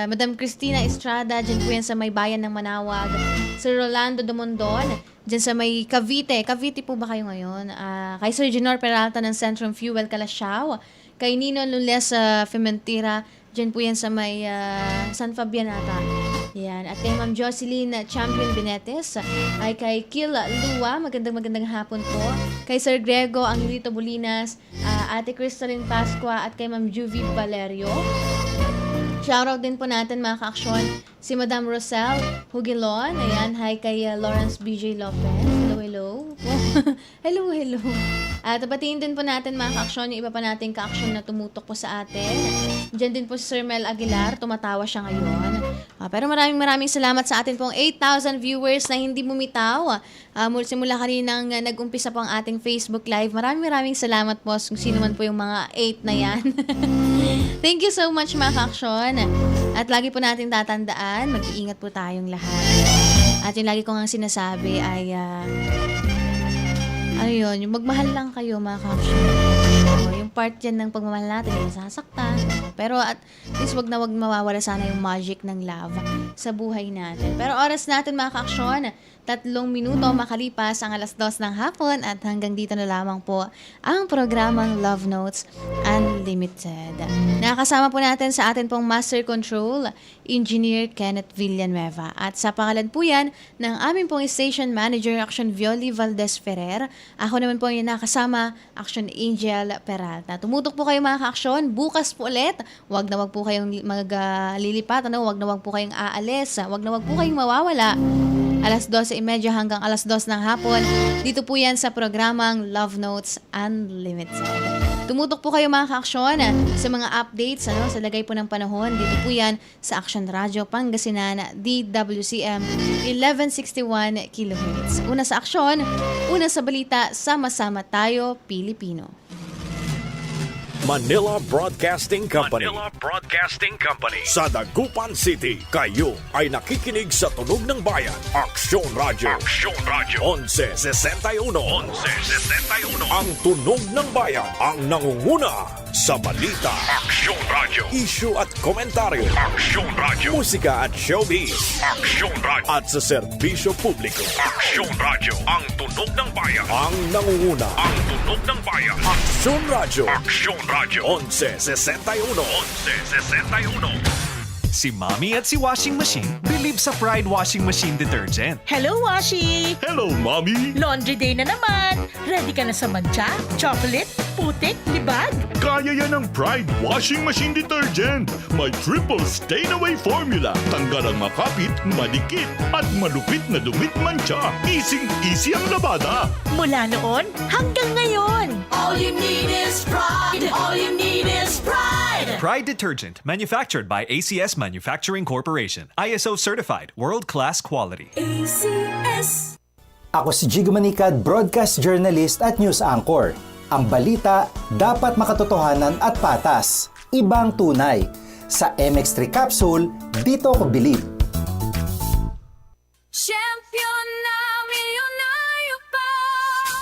Madam Cristina Estrada, dyan po yan sa may bayan ng Manawag. Sir Rolando Dumondon, dyan sa may Cavite. Cavite po ba kayo ngayon? Kay Sir Jenor Peralta ng Centrum Fuel, Kalasyaw. Kay Nino Lules Fementira, dyan po yan sa may San Fabian ata. Yan. At kay Ma'am Jocelyn Champion Benetes. Ay kay Kil Lua, magandang hapon po. Kay Sir Grego Angelito Bolinas, Ate Crystalline Pascua, at kay Ma'am Juvie Valerio. Shoutout din po natin mga ka-aksyon si Madam Rosel Hugilon. Ayan, hi kay Lawrence BJ Lopez. Hello. hello. At batiin din po natin mga ka-aksyon yung iba pa nating ka-aksyon na tumutok po sa atin. Diyan din po si Sir Mel Aguilar, tumatawa siya ngayon. Pero maraming salamat sa atin pong 8,000 viewers na hindi bumitaw. Simula kaninang nag-umpisa po ang ating Facebook Live. Maraming salamat po kung sino man po yung mga 8 na yan. Thank you so much mga ka-aksyon. At lagi po natin tatandaan, mag-iingat po tayong lahat. At yung lagi ko nga sinasabi ay ayun, yung magmahal lang kayo mga ka-aksyon. Yung part yan ng pagmamahal natin ay nasasaktan. Pero at least wag mawawala sana yung magic ng love sa buhay natin. Pero oras natin mga ka-aksyon, 3 minuto makalipas ang 2:00 ng hapon at hanggang dito na lamang po ang programang Love Notes Unlimited. Nakakasama po natin sa atin pong Master Control, Engineer Kenneth Villanueva. At sa pangalan po yan ng aming pong Station Manager, Action Violi Valdez Ferrer. Ako naman po yung nakasama, Action Angel Peralta. Tumutok po kayo mga ka-aksyon. Bukas po ulit. Wag po kayong maglilipat. Wag po kayong aalis. Wag po kayong mawawala. 12:30 hanggang 2:00 ng hapon. Dito po yan sa programang Love Notes Unlimited. Tumutok po kayo mga ka-aksyon sa mga updates sa lagay po ng panahon. Dito po yan sa Action Radio Pangasinan, DWCM 1161 kHz. Una sa aksyon, una sa balita, sama-sama tayo, Pilipino. Manila Broadcasting Company. Sa Dagupan City, kayo ay nakikinig sa Tunog ng Bayan. Aksyon Radio. 1161. Ang Tunog ng Bayan ang nangunguna sa balita. Aksyon Radio. Issue at komentaryo. Aksyon Radio. Musika at showbiz. Aksyon Radio. At sa serbisyo publiko. Aksyon Radio. Ang Tunog ng Bayan ang nangunguna. Ang Tunog ng Bayan. Aksyon Radio. Aksyon Radio 1161. Si Mommy at si Washing Machine believe sa Pride Washing Machine Detergent. Hello, Washi! Hello, Mommy! Laundry day na naman! Ready ka na sa mancha, chocolate, putik, libag? Kaya yan ang Pride Washing Machine Detergent. May triple stain-away formula. Tanggal ang makapit, madikit, at malupit na dumit mancha. Easy ang labada. Mula noon hanggang ngayon. All you need is pride. All you need is pride. Pride Detergent, manufactured by ACS Manufacturing Corporation. ISO certified, world-class quality. ACS. Ako si Jigo Manicad, broadcast journalist at news anchor. Ang balita dapat makatotohanan at patas. Ibang tunay. Sa MX3 Capsule, dito ko believe. Champion na milyonaryo pa.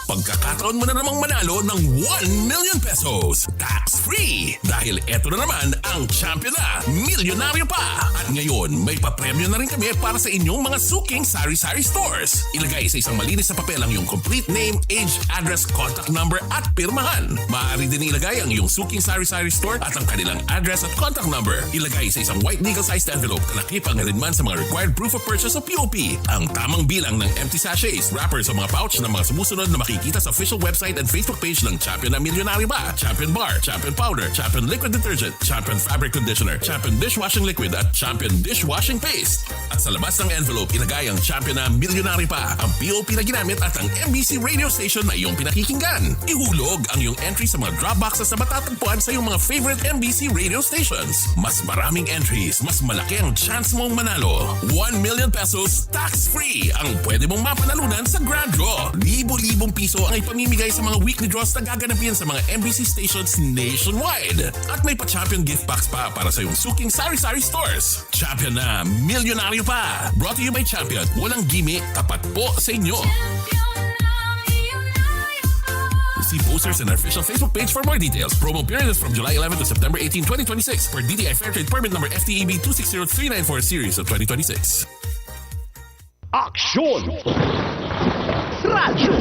Pagkakataon mo na namang manalo ng 1 million pesos tax-free. Dahil eto na naman ang champion na milyonaryo pa. At ngayon, may papremyo na rin kami para sa inyong mga suking sari-sari stores. Ilagay sa isang malinis na papel ang iyong complete name, age, address, contact number at pirmahan. Maaari din ilagay ang iyong suking sari-sari store at ang kanilang address at contact number. Ilagay sa isang white legal-sized envelope na nakipang rin man sa mga required proof of purchase o POP. Ang tamang bilang ng empty sachets, wrappers o mga pouch ng mga sumusunod na makikita sa official website and Facebook page ng Champion na Milyonaryo Ba, Champion Bar, Champion Powder, Champion Liquid Detergent, Champion Fabric Conditioner, Champion Dishwashing Liquid at Champion Dishwashing Paste. At sa labas ng envelope, ilagay ang Champion na Milyonaryo Pa, ang POP na ginamit at ang MBC radio station na iyong pinakikinggan. Ihulog ang iyong entry sa mga drop boxes na matatagpuan sa iyong mga favorite MBC radio stations. Mas maraming entries, mas malaki ang chance mong manalo. 1 million pesos tax-free ang pwede mong mapanalunan sa Grand Draw. Libo-libong piso ang ipamimigay sa mga weekly draws na gaganapin sa mga MBC stations nationwide. At may pa-champion gift box pa para sa iyong suking sari-sari stores. Champion na Milyonaryo Pa. Brought to you by Champion. Walang gimmick, tapat po sa inyo. See posters in our official Facebook page for more details. Promo period is from July 11 to September 18, 2026 for DTI Fairtrade Permit number FTEB 260394 series of 2026. Aksyon! Radyo!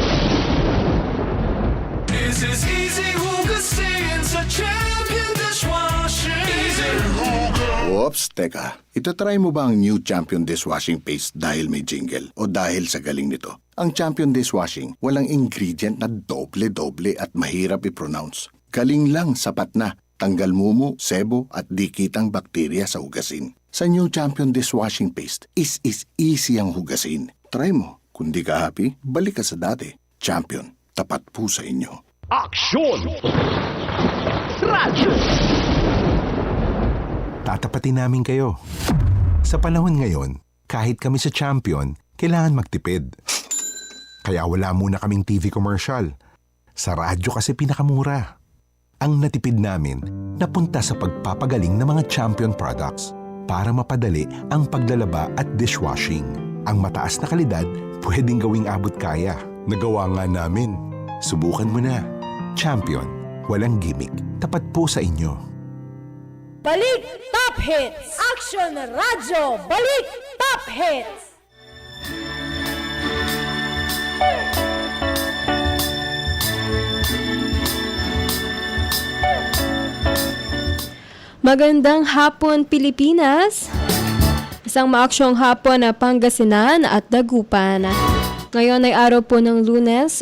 This is easy hugasin sa Champion Dishwashing. Easy hugas. Oops, teka. Itatry mo ba ang new Champion Dishwashing Paste dahil may jingle o dahil sa galing nito? Ang Champion Dishwashing, walang ingredient na doble-doble at mahirap i-pronounce. Galing lang, sapat na. Tanggal mumu, sebo at dikitang bakterya sa hugasin. Sa new Champion Dishwashing Paste, is easy ang hugasin. Try mo. Kung di ka happy, balik ka sa dati. Champion, tapat po sa inyo. Aksyon! Radyo! Tatapatin namin kayo. Sa panahon ngayon, kahit kami sa Champion, kailangan magtipid. Kaya wala muna kaming TV commercial. Sa radyo kasi pinakamura. Ang natipid namin napunta sa pagpapagaling ng mga Champion products para mapadali ang paglalaba at dishwashing. Ang mataas na kalidad pwedeng gawing abot kaya. Nagawa nga namin. Subukan mo na. Champion, walang gimmick. Tapat po sa inyo. Balik Top Hits! Action Radyo! Balik Top Hits! Magandang hapon, Pilipinas! Isang maaksyong hapon na Pangasinan at Dagupan. Ngayon ay araw po ng Lunes,